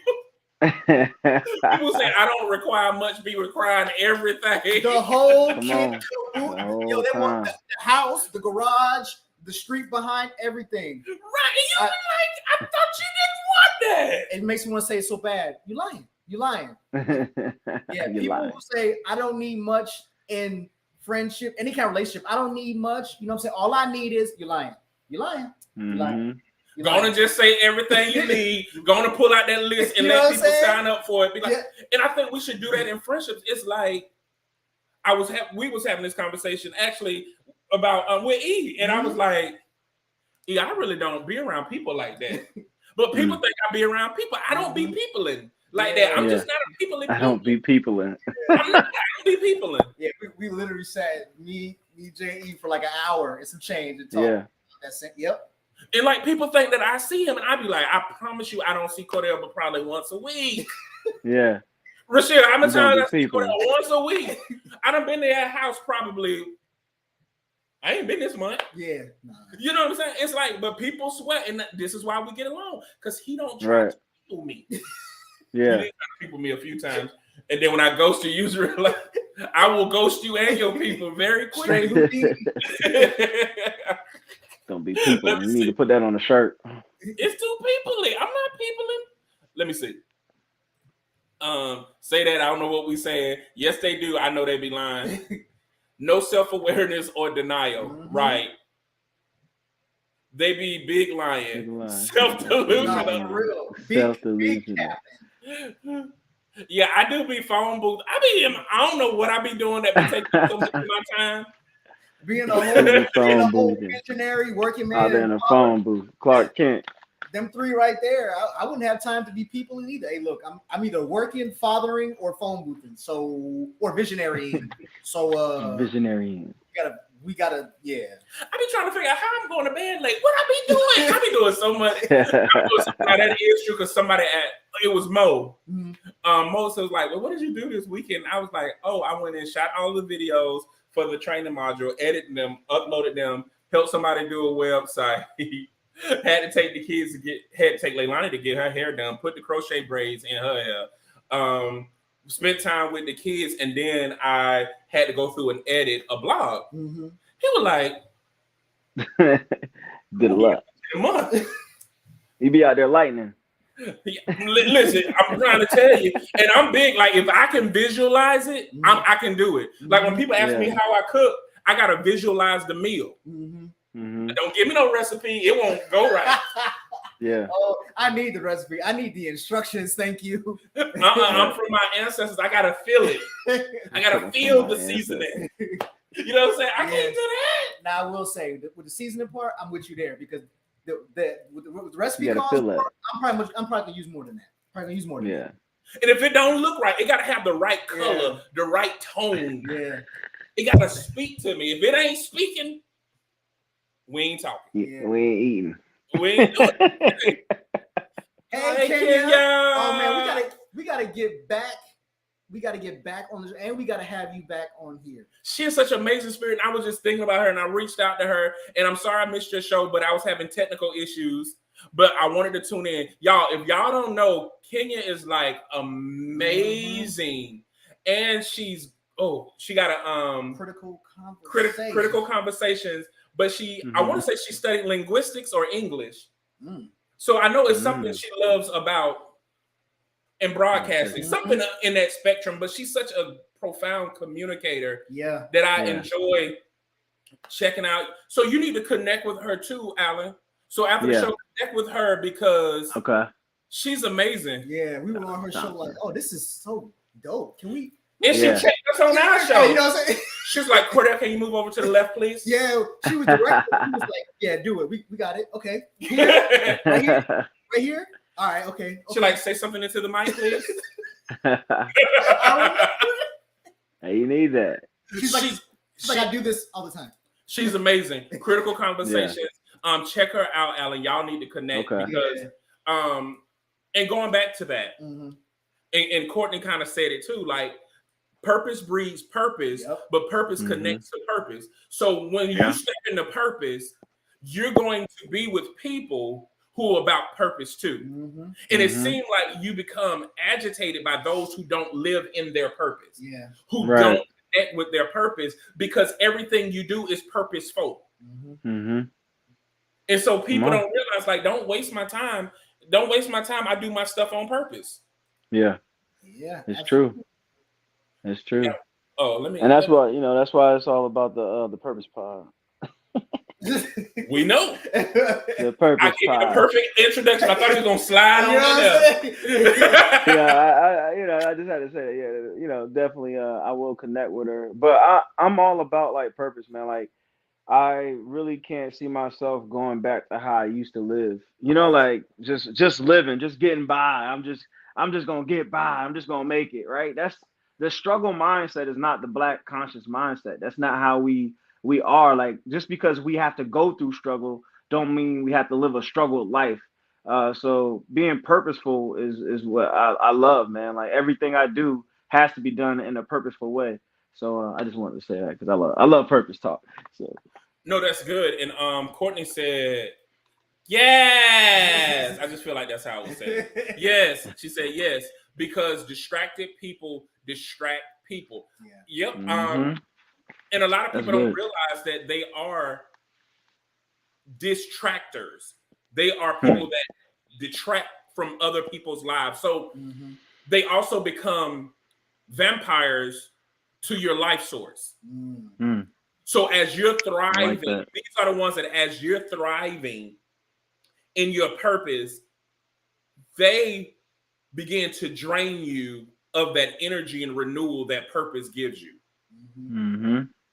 say I don't require much, be requiring everything? The whole kit, they want the house, the garage, the street behind, everything. Right. You like, I thought you didn't want that. It makes me want to say it's so bad. You lying. Yeah, You're people lying. who say I don't need much in friendship, any kind of relationship. I don't need much. You know what I'm saying? All I need is you're lying. Gonna just say everything you need. Gonna pull out that list and let people sign up for it. And I think we should do that in friendships. It's like we was having this conversation actually about with E, and I was like, E, I really don't be around people like that. But people think I be around people. I don't be peopling like that. I'm just not a peopling. I don't be peopling. I don't be peopling. Yeah, we literally sat me, J.E. for like an hour and some change and talk. Yeah. That's it. Yep. And like people think that I see him, and I be like, I promise you, I don't see Cordell but probably once a week. Yeah. Rashid, how many times I see Cordell once a week? I done been to that house probably. I ain't been this month. Yeah. You know what I'm saying? It's like, but people sweat, and this is why we get along, because he don't try to people me. Yeah. He did try to people me a few times. And then when I ghost you, usually I will ghost you and your people very quickly. Don't be people. You need to put that on a shirt. It's too peoply. I'm not peopling. Let me see. Say that. I don't know what we saying. Yes, they do. I know they be lying. No self-awareness or denial. Right. They be big lying. Self-delusion. Self-delusion. Yeah, I do be phone booth. I don't know what I be doing that be taking so much of my time. Being a whole visionary working man. Out there in a phone booth. Clark Kent. Them three right there. I wouldn't have time to be people either. Hey, look, I'm either working, fathering, or phone boothing. So, or visionary. So visionary. We gotta, yeah. I be trying to figure out how I'm going to bed late. What I be doing? I be doing so much. That is true because somebody it was Mo. Mo was like, well, what did you do this weekend? I was like, oh, I went and shot all the videos for the training module, edited them, uploaded them, helped somebody do a website. Had to take the kids had to take Lailani to get her hair done, put the crochet braids in her hair, spent time with the kids, and then I had to go through and edit a blog. He was like, good luck. You be out there lightning. Listen, I'm trying to tell you, and I'm big. Like if I can visualize it, I can do it. Like when people ask me how I cook, I gotta visualize the meal. Don't give me no recipe; it won't go right. Yeah. Oh, I need the recipe. I need the instructions. Thank you. I'm from my ancestors. I gotta feel it. I gotta feel the seasoning. You know what I'm saying? I can't do that. Now I will say with the seasoning part, I'm with you there because with the recipe You gotta calls, feel that. I'm probably gonna use more than that. Probably gonna use more than that. And if it don't look right, it gotta have the right color, the right tone. Yeah. It gotta speak to me. If it ain't speaking, we ain't talking. Yeah. We ain't eating. We ain't doing it. Hey, Kenya. Oh man, we gotta get back. We got to get back on this, and we got to have you back on here. She has such an amazing spirit. And I was just thinking about her, and I reached out to her, and I'm sorry I missed your show, but I was having technical issues. But I wanted to tune in. Y'all, if y'all don't know, Kenya is like amazing. And she got a critical conversations. But I want to say she studied linguistics or English. So I know it's something she loves about in broadcasting, something in that spectrum, but she's such a profound communicator that I enjoy checking out. So you need to connect with her too, Alan. So after the show, connect with her because she's amazing. Yeah, we were on her show like, oh, this is so dope. Can we? And she checked us on our show. You know what I'm saying? She was like, Cordell, can you move over to the left, please? Yeah, she was direct. She was like, yeah, do it. We got it. Okay. Here? Right here? Right here? All right, okay. She like, say something into the mic, please. Hey, you need that. She's like, I do this all the time. She's amazing. Critical conversations. Check her out, Alan. Y'all need to connect because and going back to that, and Courtney kind of said it too, like purpose breeds purpose, but purpose connects to purpose. So when you step into purpose, you're going to be with people who are about purpose too. And it seems like you become agitated by those who don't live in their purpose, who don't connect with their purpose because everything you do is purposeful. And so people don't realize, like, don't waste my time. Don't waste my time. I do my stuff on purpose. Yeah, it's true. It's true. Yeah. Oh, and that's why that's why it's all about the purpose pod. We know. The purpose. I gave you the perfect introduction. I thought he was gonna slide on there. I just had to say, definitely. I will connect with her, but I'm all about like purpose, man. Like I really can't see myself going back to how I used to live. Like just living, just getting by. I'm just gonna get by. I'm just gonna make it. Right. That's the struggle mindset. Is not the Black conscious mindset. That's not how we are. Like just because we have to go through struggle don't mean we have to live a struggled life. So being purposeful is what I love, man. Like everything I do has to be done in a purposeful way. So I just wanted to say that because I love purpose talk. So no, that's good. And Courtney said yes. I just feel like that's how I would say it. Yes, she said yes because distracted people distract people. Yep. And a lot of people don't realize that they are distractors. They are people that detract from other people's lives. So they also become vampires to your life source. So as you're thriving, these are the ones that as you're thriving in your purpose, they begin to drain you of that energy and renewal that purpose gives you.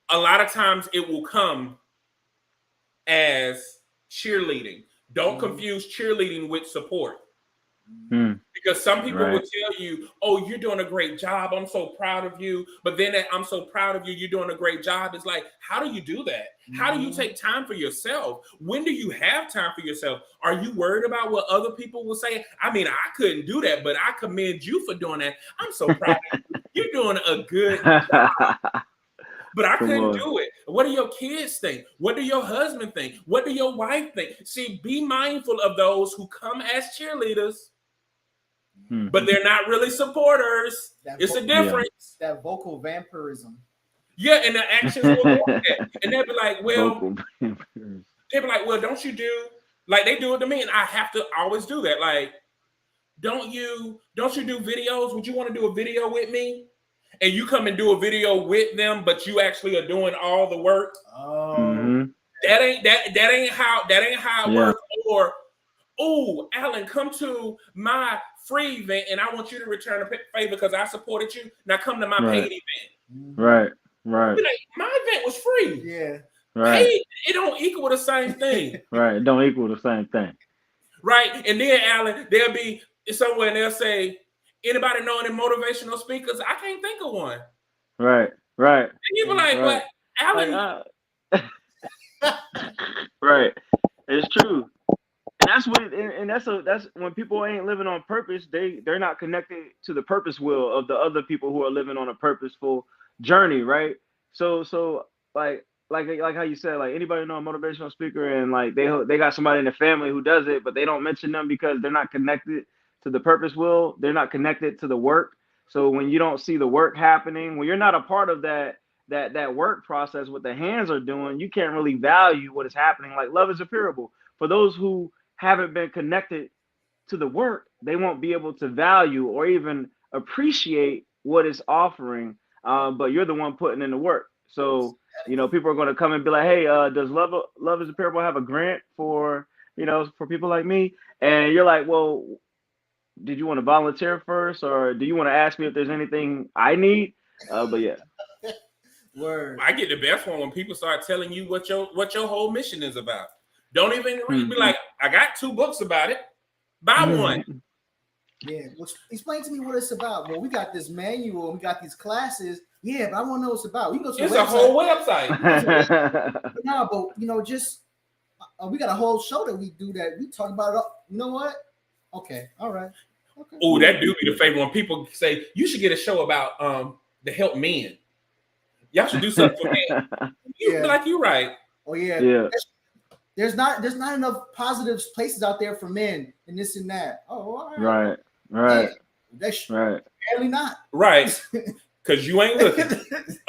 A lot of times it will come as cheerleading. Don't confuse cheerleading with support. Because some people will tell you, oh, you're doing a great job. I'm so proud of you. But then that I'm so proud of you, you're doing a great job. It's like, how do you do that? How do you take time for yourself? When do you have time for yourself? Are you worried about what other people will say? I mean, I couldn't do that, but I commend you for doing that. I'm so proud of you. You're doing a good job. But I couldn't do it. What do your kids think? What do your husband think? What do your wife think? See, be mindful of those who come as cheerleaders, but they're not really supporters. It's a difference. That vocal vampirism. Yeah, and the actions will go with that. And they'll be like, well, don't you do like they do it to me? And I have to always do that. Like, don't you do videos? Would you want to do a video with me? And you come and do a video with them, but you actually are doing all the work. Oh, That ain't how it works. Or, oh, Alan, come to my free event and I want you to return a favor because I supported you. Now come to my paid event. Right. Be like, my event was free. Yeah. Right. Paid, it don't equal the same thing. Right. It don't equal the same thing. Right. And then Alan, there'll be somewhere and they'll say, anybody know any motivational speakers? I can't think of one. Right. And you be like, but Alan. Right. It's true. And that's when people ain't living on purpose, they're not connected to the purpose will of the other people who are living on a purposeful journey, right? So like how you said, like anybody know a motivational speaker and like they got somebody in their family who does it, but they don't mention them because they're not connected to the purpose will, they're not connected to the work. So when you don't see the work happening, when you're not a part of that work process, what the hands are doing, you can't really value what is happening. Like love is a parable. For those who haven't been connected to the work, they won't be able to value or even appreciate what it's offering. But you're the one putting in the work. So, people are going to come and be like, hey, does Love is a Parable have a grant for people like me? And you're like, well, did you want to volunteer first? Or do you want to ask me if there's anything I need? But yeah. Word. I get the best one when people start telling you what your whole mission is about. Don't even read. Be like, I got 2 books about it. Buy one. Yeah. Well, explain to me what it's about. Well, we got this manual. We got these classes. Yeah, but I want to know what it's about. We can go to it's the a whole website. No, but just we got a whole show that we do that we talk about it. You know what? Okay. All right. Okay. Oh, that do me the favor when people say you should get a show about to help men. Y'all should do something for men. You be like, you're right. Oh yeah. There's not enough positive places out there for men and this and that. Oh, all right. Right. That's right. Apparently not. Right. Because you ain't looking.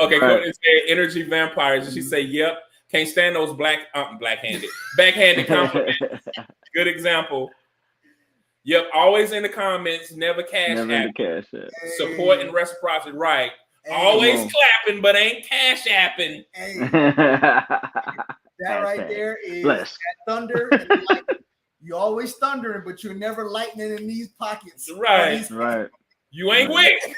Okay, go ahead and say energy vampires. And she say, yep. Can't stand those backhanded compliments. Good example. Yep, always in the comments, never cash app. Support and reciprocity, right. Hey, always clapping, but ain't cash apping. Hey. That right there is that thunder and lightning. You always thundering, but you're never lightning in these pockets. Right. Right. You ain't quick.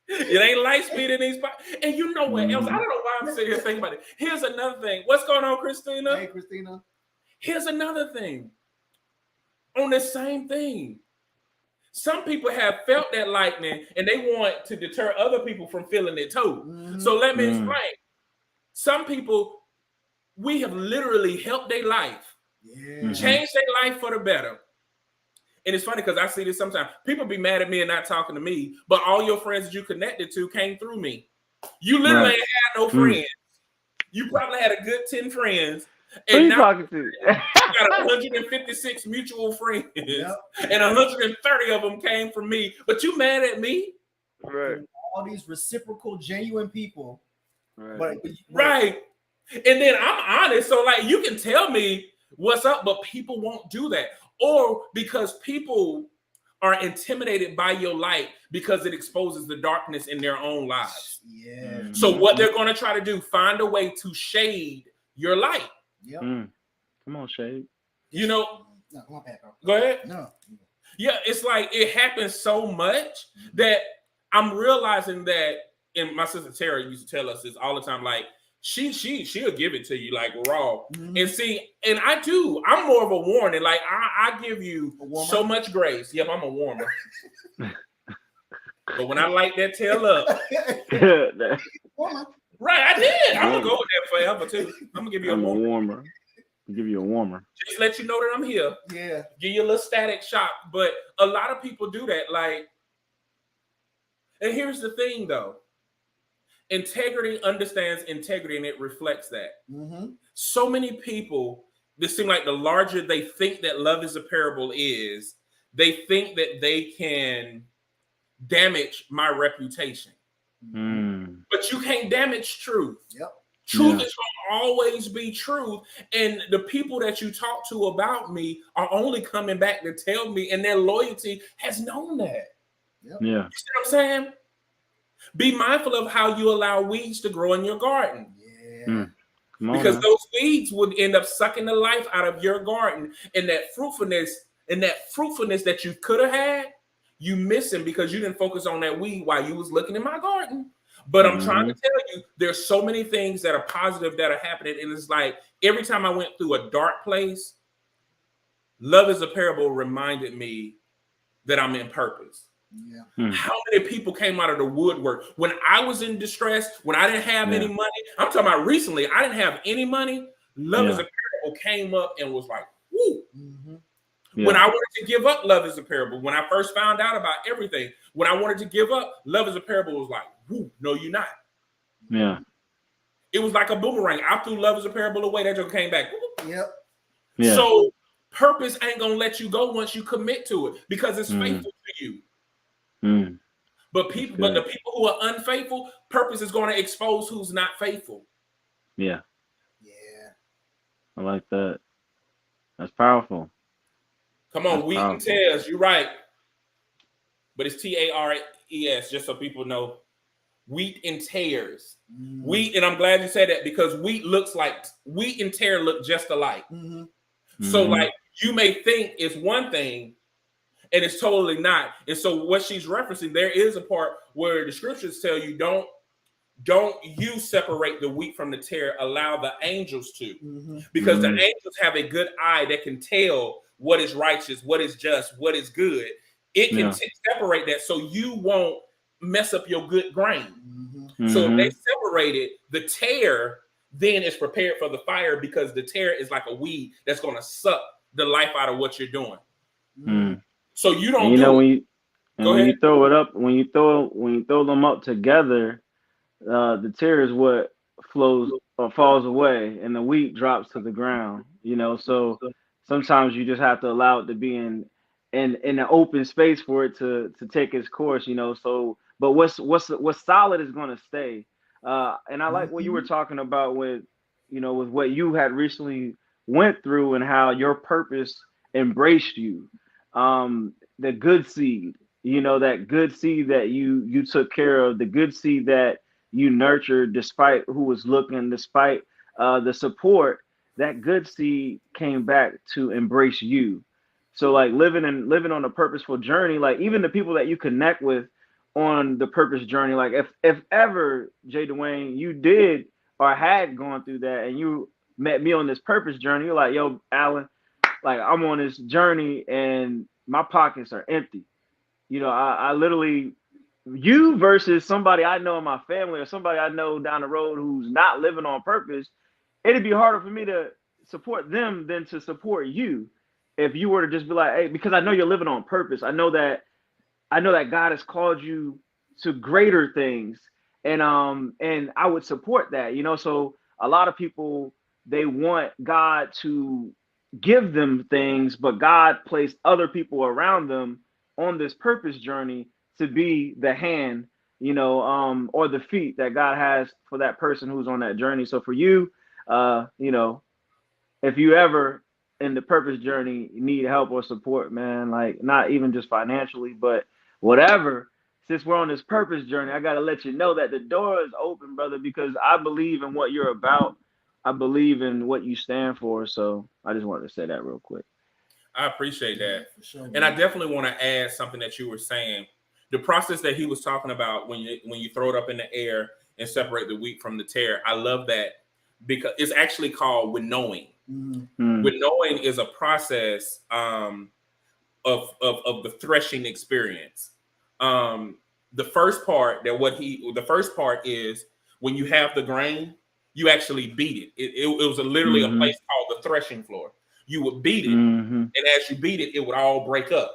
It ain't light speed in these pockets. And you know what else? I don't know why I'm sitting here thinking about it. Here's another thing. What's going on, Christina? Hey, Christina. Here's another thing. On the same thing. Some people have felt that lightning and they want to deter other people from feeling it too. Mm-hmm. So let me explain. Some people, we have literally helped their life, change their life for the better. And it's funny because I see this sometimes. People be mad at me and not talking to me, but all your friends that you connected to came through me. You literally ain't had no friends. You probably had a good 10 friends. And now talking to? You got 156 mutual friends, and 130 of them came from me. But you mad at me? Right. All these reciprocal, genuine people. Right. Right. And then I'm honest, so like you can tell me what's up, but people won't do that. Or because people are intimidated by your light because it exposes the darkness in their own lives. Yeah. So what they're going to try to do, find a way to shade your light. Yep. Come on, shade. No, my bad, bro. Go ahead. No. Yeah, it's like it happens so much that I'm realizing that, and my sister Tara used to tell us this all the time, like, she'll give it to you like raw. And see, and I do. I'm more of a warning. Like I give you so much grace. Yep, I'm a warmer. But when I light that tail up, right, I did. I'm gonna go with that forever too. I'm gonna give you a warmer. Give you a warmer. Just let you know that I'm here. Yeah. Give you a little static shock. But a lot of people do that. Like, and here's the thing though. Integrity understands integrity and it reflects that. So many people, this seems like the larger they think that love is a parable is, they think that they can damage my reputation. But you can't damage truth. Yep. Truth is going to always be truth. And the people that you talk to about me are only coming back to tell me, and their loyalty has known that. Yep. Yeah. You see what I'm saying? Be mindful of how you allow weeds to grow in your garden. Yeah. Because those weeds would end up sucking the life out of your garden, and that fruitfulness that you could have had, you missing because you didn't focus on that weed while you was looking in my garden. But I'm trying to tell you, there's so many things that are positive that are happening, and it's like every time I went through a dark place, Love is a Parable reminded me that I'm in purpose. Yeah. How many people came out of the woodwork when I was in distress, when I didn't have any money? I'm talking about recently. I didn't have any money. Love is a Parable came up and was like, woo. When I wanted to give up, Love is a Parable. When I first found out about everything, when I wanted to give up, Love is a Parable was like, woo, no, you're not. Yeah. It was like a boomerang. I threw Love is a Parable away. That joke came back. Yep. Yeah. So purpose ain't going to let you go once you commit to it because it's faithful to you. But the people who are unfaithful, purpose is going to expose who's not faithful. Yeah. Yeah. I like that. That's powerful. Come on, wheat and tares. You're right. But it's Tares, just so people know. Wheat and tares. Wheat, and I'm glad you said that because wheat and tare look just alike. So like you may think it's one thing, and it's totally not. And so what she's referencing, there is a part where the scriptures tell you don't you separate the wheat from the tare, allow the angels to. Because the angels have a good eye that can tell what is righteous, what is just, what is good. It can separate that so you won't mess up your good grain. So if they separate it, the tare then is prepared for the fire because the tare is like a weed that's going to suck the life out of what you're doing. So you don't. When you throw it up, when you throw them up together, the tare is what flows or falls away, and the wheat drops to the ground. So sometimes you just have to allow it to be in an open space for it to take its course. So, but what's solid is going to stay. And I like what you were talking about with what you had recently went through and how your purpose embraced you. The good seed, that good seed that you took care of, the good seed that you nurtured despite who was looking, despite the support, that good seed came back to embrace you. So like living on a purposeful journey, like even the people that you connect with on the purpose journey, like if ever, J. Dwayne, you did or had gone through that and you met me on this purpose journey, you're like, yo, Alan, like I'm on this journey and my pockets are empty. I literally, you versus somebody I know in my family or somebody I know down the road who's not living on purpose, it'd be harder for me to support them than to support you. If you were to just be like, hey, because I know you're living on purpose. I know that God has called you to greater things. And I would support that, so a lot of people, they want God to give them things, but God placed other people around them on this purpose journey to be the hand, or the feet that God has for that person who's on that journey. So for you, if you ever in the purpose journey need help or support, man, like not even just financially, but whatever, since we're on this purpose journey, I got to let you know that the door is open, brother, because I believe in what you're about. I believe in what you stand for. So I just wanted to say that real quick. I appreciate that. For sure, and I definitely want to add something that you were saying. The process that he was talking about when you throw it up in the air and separate the wheat from the tare. I love that because it's actually called winnowing. Winnowing is a process of the threshing experience. The first part is when you have the grain, you actually beat it. It was literally a place called the threshing floor. You would beat it, and as you beat it, it would all break up.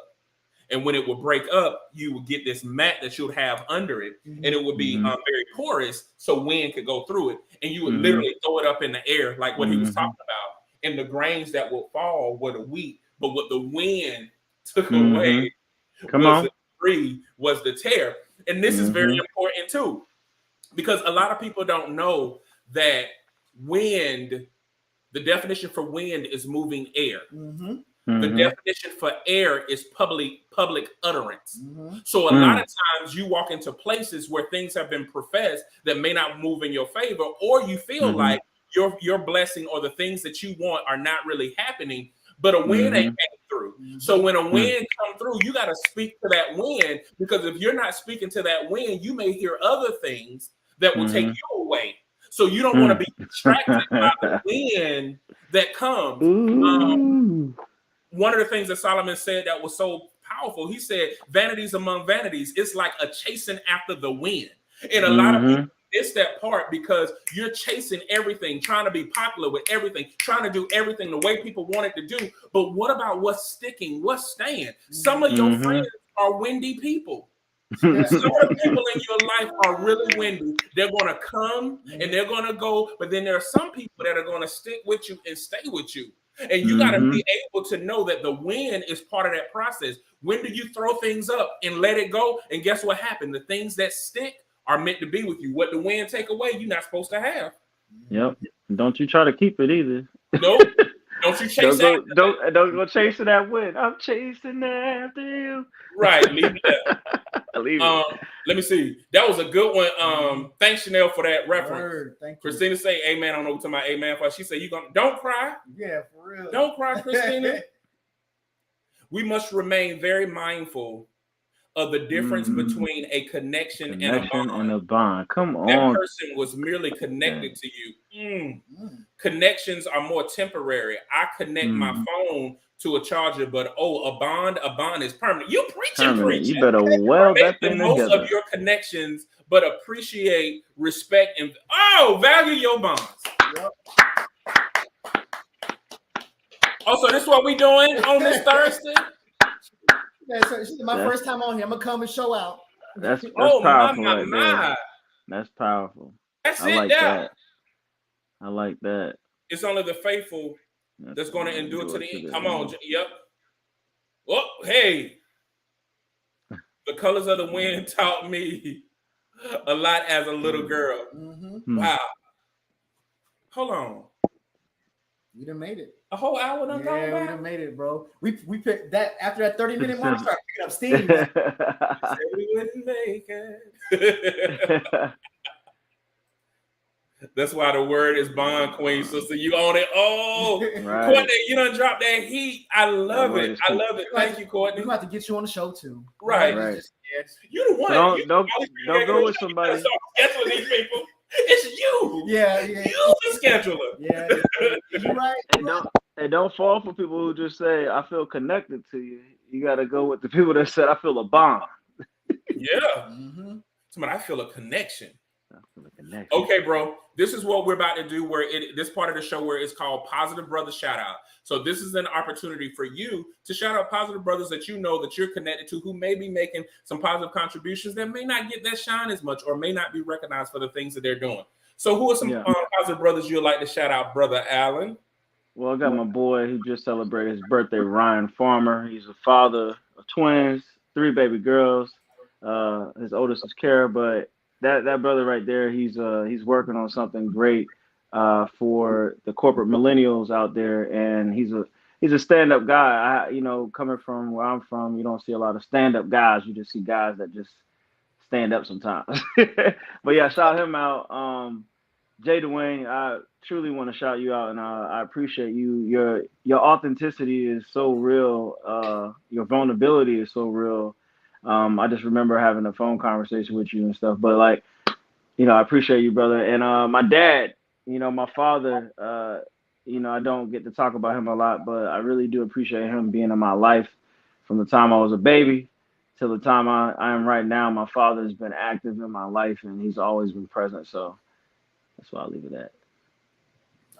And when it would break up, you would get this mat that you would have under it, and it would be very porous, so wind could go through it. And you would literally throw it up in the air, like what he was talking about. And the grains that would fall were the wheat, but what the wind took away was the tare. And this is very important too, because a lot of people don't know that wind, the definition for wind is moving air. Mm-hmm. The definition for air is public utterance. Mm-hmm. So a lot of times you walk into places where things have been professed that may not move in your favor, or you feel like your blessing or the things that you want are not really happening, but a wind ain't came through. So when a wind come through, you got to speak to that wind, because if you're not speaking to that wind, you may hear other things that will take you away. So you don't want to be distracted by the wind that comes. One of the things that Solomon said that was so powerful, he said, vanities among vanities, it's like a chasing after the wind. And a lot of people miss that part because you're chasing everything, trying to be popular with everything, trying to do everything the way people want it to do. But what about what's sticking, what's staying? Some of your friends are windy people. Some of the people in your life are really windy. They're going to come and they're going to go, but then there are some people that are going to stick with you and stay with you. And you got to be able to know that the wind is part of that process. When do you throw things up and let it go? And guess what happened? The things that stick are meant to be with you. What the wind take away, you're not supposed to have. Yep. Don't you try to keep it either. Nope. Don't you chase don't go chasing that wind. I'm chasing after you. Right. Leave it there. Leave it. Let me see. That was a good one. Thanks, Chanel, for that reference. Thank you. Christina say amen. I don't know what to my amen for. She said, don't cry. Yeah, for real. Don't cry, Christina. We must remain very mindful of the difference between a connection and a bond. Come on. That person was merely connected to you. Connections are more temporary. I connect my phone to a charger, but a bond is permanent. You preaching. You better weld that thing most together. of your connections, but appreciate, respect, and value your bonds. Yep. Also, this is what we doing on this Thursday. Yeah, so this is my first time on here. I'm gonna come and show out. That's powerful. My. That's powerful. That's I like that. I like that. It's only the faithful that's going to endure to the end. Come on. Yep. Oh, hey. The colors of the wind taught me a lot as a little girl. Wow. Hold on. We done made it. A whole hour done gone by? We done made it, bro. We picked that after that 30-minute mark. Start picking up steam. We wouldn't make it. That's why the word is bond, queen. So you own it. Oh, right. Courtney, you done dropped that heat. I love it. I love it. Thank you, Courtney. We're about to get you on the show too. Right. You the one. Don't go with somebody. Guess what these people? It's you. Yeah. You the scheduler. Yeah. You're right. And don't fall for people who just say, I feel connected to you. You got to go with the people that said, I feel a bond. Yeah. Somebody, I feel a connection. Okay, bro. This is what we're about to do. This part of the show where it's called Positive Brother Shout Out. So this is an opportunity for you to shout out positive brothers that you know that you're connected to, who may be making some positive contributions that may not get that shine as much or may not be recognized for the things that they're doing. So who are some positive brothers you'd like to shout out, Brother Allen? Well, I got my boy who just celebrated his birthday, Ryan Farmer. He's a father of twins, 3 baby girls. His oldest is Kara, but that brother right there, he's working on something great for the corporate millennials out there, and he's a stand-up guy. Coming from where I'm from, you don't see a lot of stand-up guys. You just see guys that just stand up sometimes. But yeah, shout him out. Jay Dwayne, I truly want to shout you out, and I appreciate you. Your authenticity is so real. Your vulnerability is so real. I just remember having a phone conversation with you and stuff, but I appreciate you, brother. And my dad, my father, I don't get to talk about him a lot, but I really do appreciate him being in my life from the time I was a baby till the time I am right now. My father has been active in my life, and he's always been present. So that's why I'll leave it at.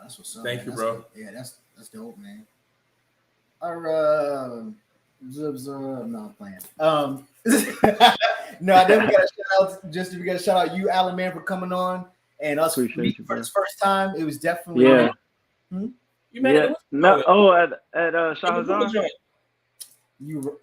That's what's up. Thank you, bro. Yeah, that's dope, man. No, I'm playing. No, I definitely got to shout out you, Alan, man, for coming on and us for the first time. It was definitely You made it. At Shahazan. You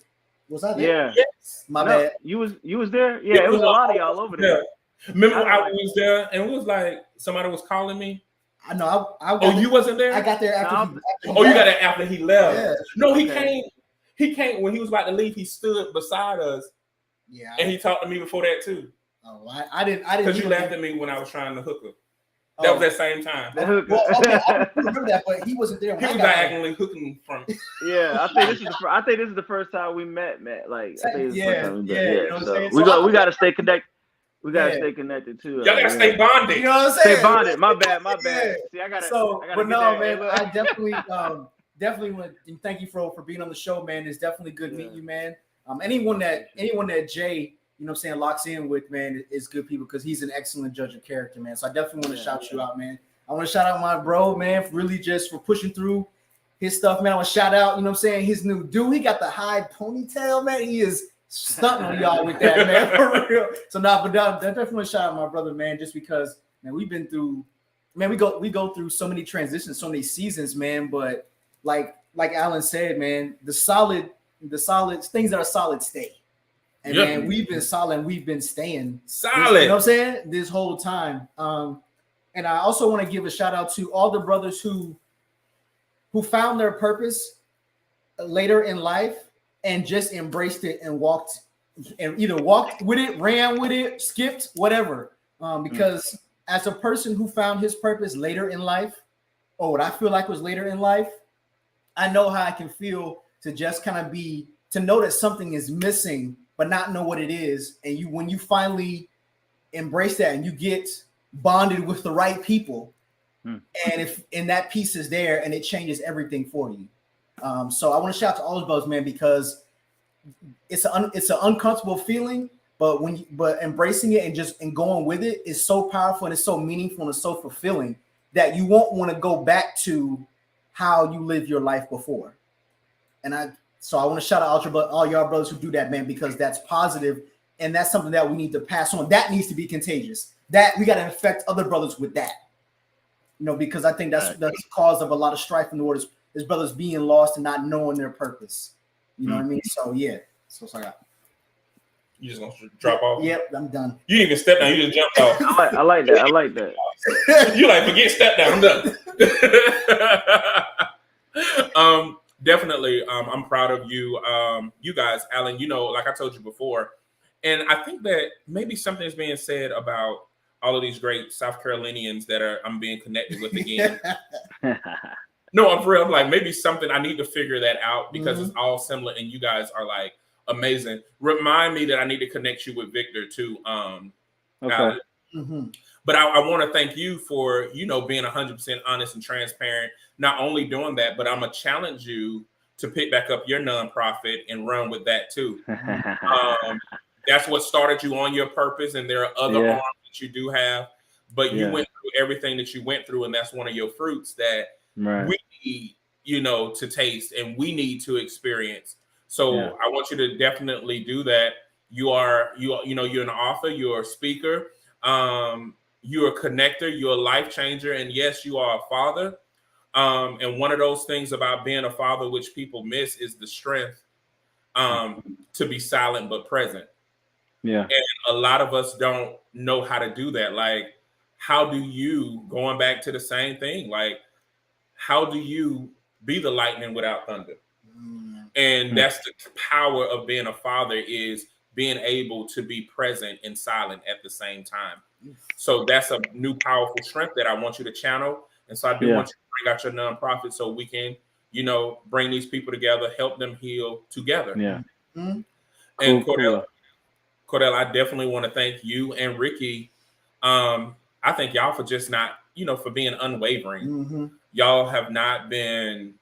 was I there? Yeah. Yes. My bad. You was there? Yeah, it was a lot of y'all over there. Remember I was there and it was like somebody was calling me I know. Oh, you wasn't there? I got there after. You got there after he left. Yeah. No, he came. He came when he was about to leave. He stood beside us. Yeah. And he talked to me before that too. Oh, I didn't. Because you laughed at me when I was trying to hook her. That was that same time. Well, okay, I remember that, but he wasn't there. He was diagonally hooking from. Yeah, I think this is the first time we met. Like, I think it's the first time we met. Yeah. You know what I'm saying? We got to stay connected. We gotta stay connected too. Y'all gotta stay bonded. You know what I'm saying? Stay bonded. My bad. Yeah. See, I gotta. But no, man. I definitely want to thank you for being on the show, man. It's definitely good meeting you, man. Anyone that Jay, you know what I'm saying, locks in with, man, is good people because he's an excellent judge of character, man. So I definitely want to shout you out, man. I want to shout out my bro, man, for really just for pushing through his stuff, man. I want to shout out, you know what I'm saying, his new dude. He got the high ponytail, man. He is stunting on y'all with that, man, for real. So but definitely shout out my brother, man, just because, man, we've been through, man, we go through so many transitions, so many seasons, man. But like Alan said, man, the solid things that are solid stay. And man, we've been solid and we've been staying solid. You know what I'm saying? This whole time. And I also want to give a shout out to all the brothers who found their purpose later in life and just embraced it and either walked with it, ran with it, skipped, whatever. Because as a person who found his purpose later in life, or what I feel like was later in life, I know how I can feel to just kind of to know that something is missing, but not know what it is. And when you finally embrace that and you get bonded with the right people, and that piece is there and it changes everything for you. So I want to shout out to all those brothers, man, because it's an uncomfortable feeling, but embracing it and going with it is so powerful and it's so meaningful and it's so fulfilling that you won't want to go back to how you lived your life before. So I want to shout out all y'all brothers who do that, man, because that's positive and that's something that we need to pass on. That needs to be contagious. That we got to affect other brothers with that, you know, because I think that's the cause of a lot of strife in the world is brothers being lost and not knowing their purpose. You know what I mean? So yeah. So sorry. You just gonna drop off? Yep, I'm done. You didn't even step down. You just jumped off. I like that. You like forget step down. I'm done. Definitely. I'm proud of you. You guys, Alan. You know, like I told you before, and I think that maybe something is being said about all of these great South Carolinians that I'm being connected with again. No, I'm for real. I'm like, maybe something I need to figure that out because it's all similar, and you guys are like amazing. Remind me that I need to connect you with Victor too. Okay. But I want to thank you for, you know, being 100% honest and transparent. Not only doing that, but I'm gonna challenge you to pick back up your nonprofit and run with that too. That's what started you on your purpose, and there are other arms that you do have. But you went through everything that you went through, and that's one of your fruits that we need, you know, to taste and we need to experience. So I want you to definitely do that. You're an author, you're a speaker, you're a connector, you're a life changer, and yes, you are a father. And one of those things about being a father, which people miss, is the strength to be silent but present. Yeah. And a lot of us don't know how to do that. Like, how do you, going back to the same thing, like, how do you be the lightning without thunder? And that's the power of being a father, is being able to be present and silent at the same time. So that's a new powerful strength that I want you to channel. And so I do want you to bring out your nonprofit so we can, you know, bring these people together, help them heal together. Yeah. And Cordell, I definitely want to thank you and Ricky. I thank y'all for just not, you know, for being unwavering. Y'all have not been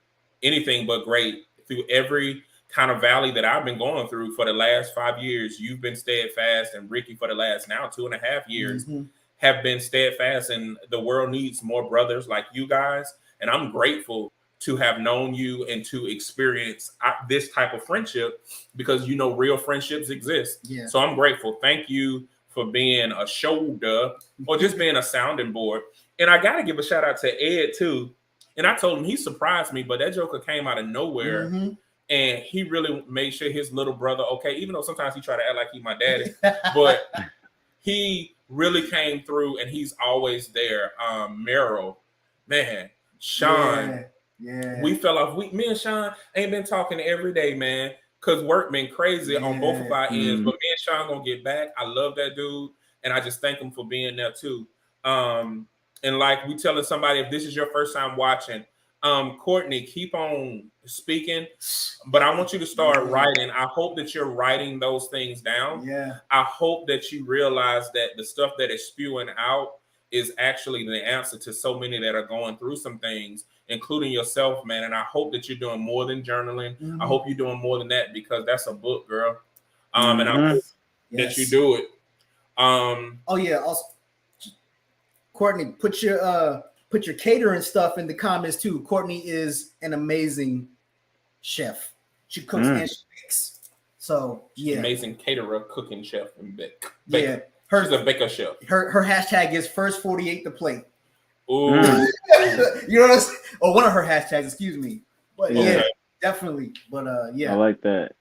anything but great through every kind of valley that I've been going through for the last 5 years. You've been steadfast, and Ricky for the last now 2.5 years have been steadfast. And the world needs more brothers like you guys. And I'm grateful to have known you and to experience this type of friendship, because, you know, real friendships exist. So I'm grateful. Thank you for being a shoulder or just being a sounding board. And I got to give a shout out to Ed too. And I told him, he surprised me, but that joker came out of nowhere. And he really made sure his little brother, okay, even though sometimes he tried to act like he my daddy, but he really came through and he's always there. Merrill, Man, Sean, yeah. we fell off. Me and Sean ain't been talking every day, man, because work been crazy on both of our ends. But me and Sean gonna get back. I love that dude, and I just thank him for being there too. And like we telling somebody, if this is your first time watching, Courtney, keep on speaking, but I want you to start writing. I hope that you're writing those things down. Yeah. I hope that you realize that the stuff that is spewing out is actually the answer to so many that are going through some things, including yourself, man. And I hope that you're doing more than journaling. I hope you're doing more than that, because that's a book, girl. And I hope that you do it. Oh yeah. Also, Courtney, put your catering stuff in the comments too. Courtney is an amazing chef. She cooks and she bakes. So yeah, amazing caterer, cooking chef, and bake. Yeah, she's a baker chef. Her hashtag is first 48 the plate. Ooh. You know what I'm saying? Or one of her hashtags, excuse me. But yeah, definitely. But yeah, I like that.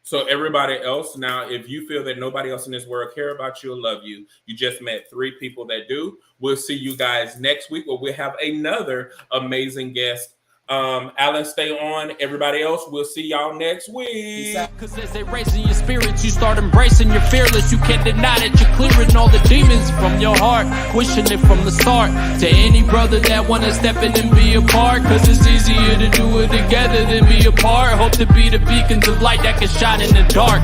So everybody else, now, if you feel that nobody else in this world care about you or love you, you just met 3 people that do. We'll see you guys next week, where we'll have another amazing guest. Alan, stay on. Everybody else, we'll see y'all next week. Cause as they raising your spirits, you start embracing your fearless. You can't deny that you're clearing all the demons from your heart, wishing it from the start. To any brother that wanna step in and be a part, cause it's easier to do it together than be apart. Hope to be the beacons of light that can shine in the dark.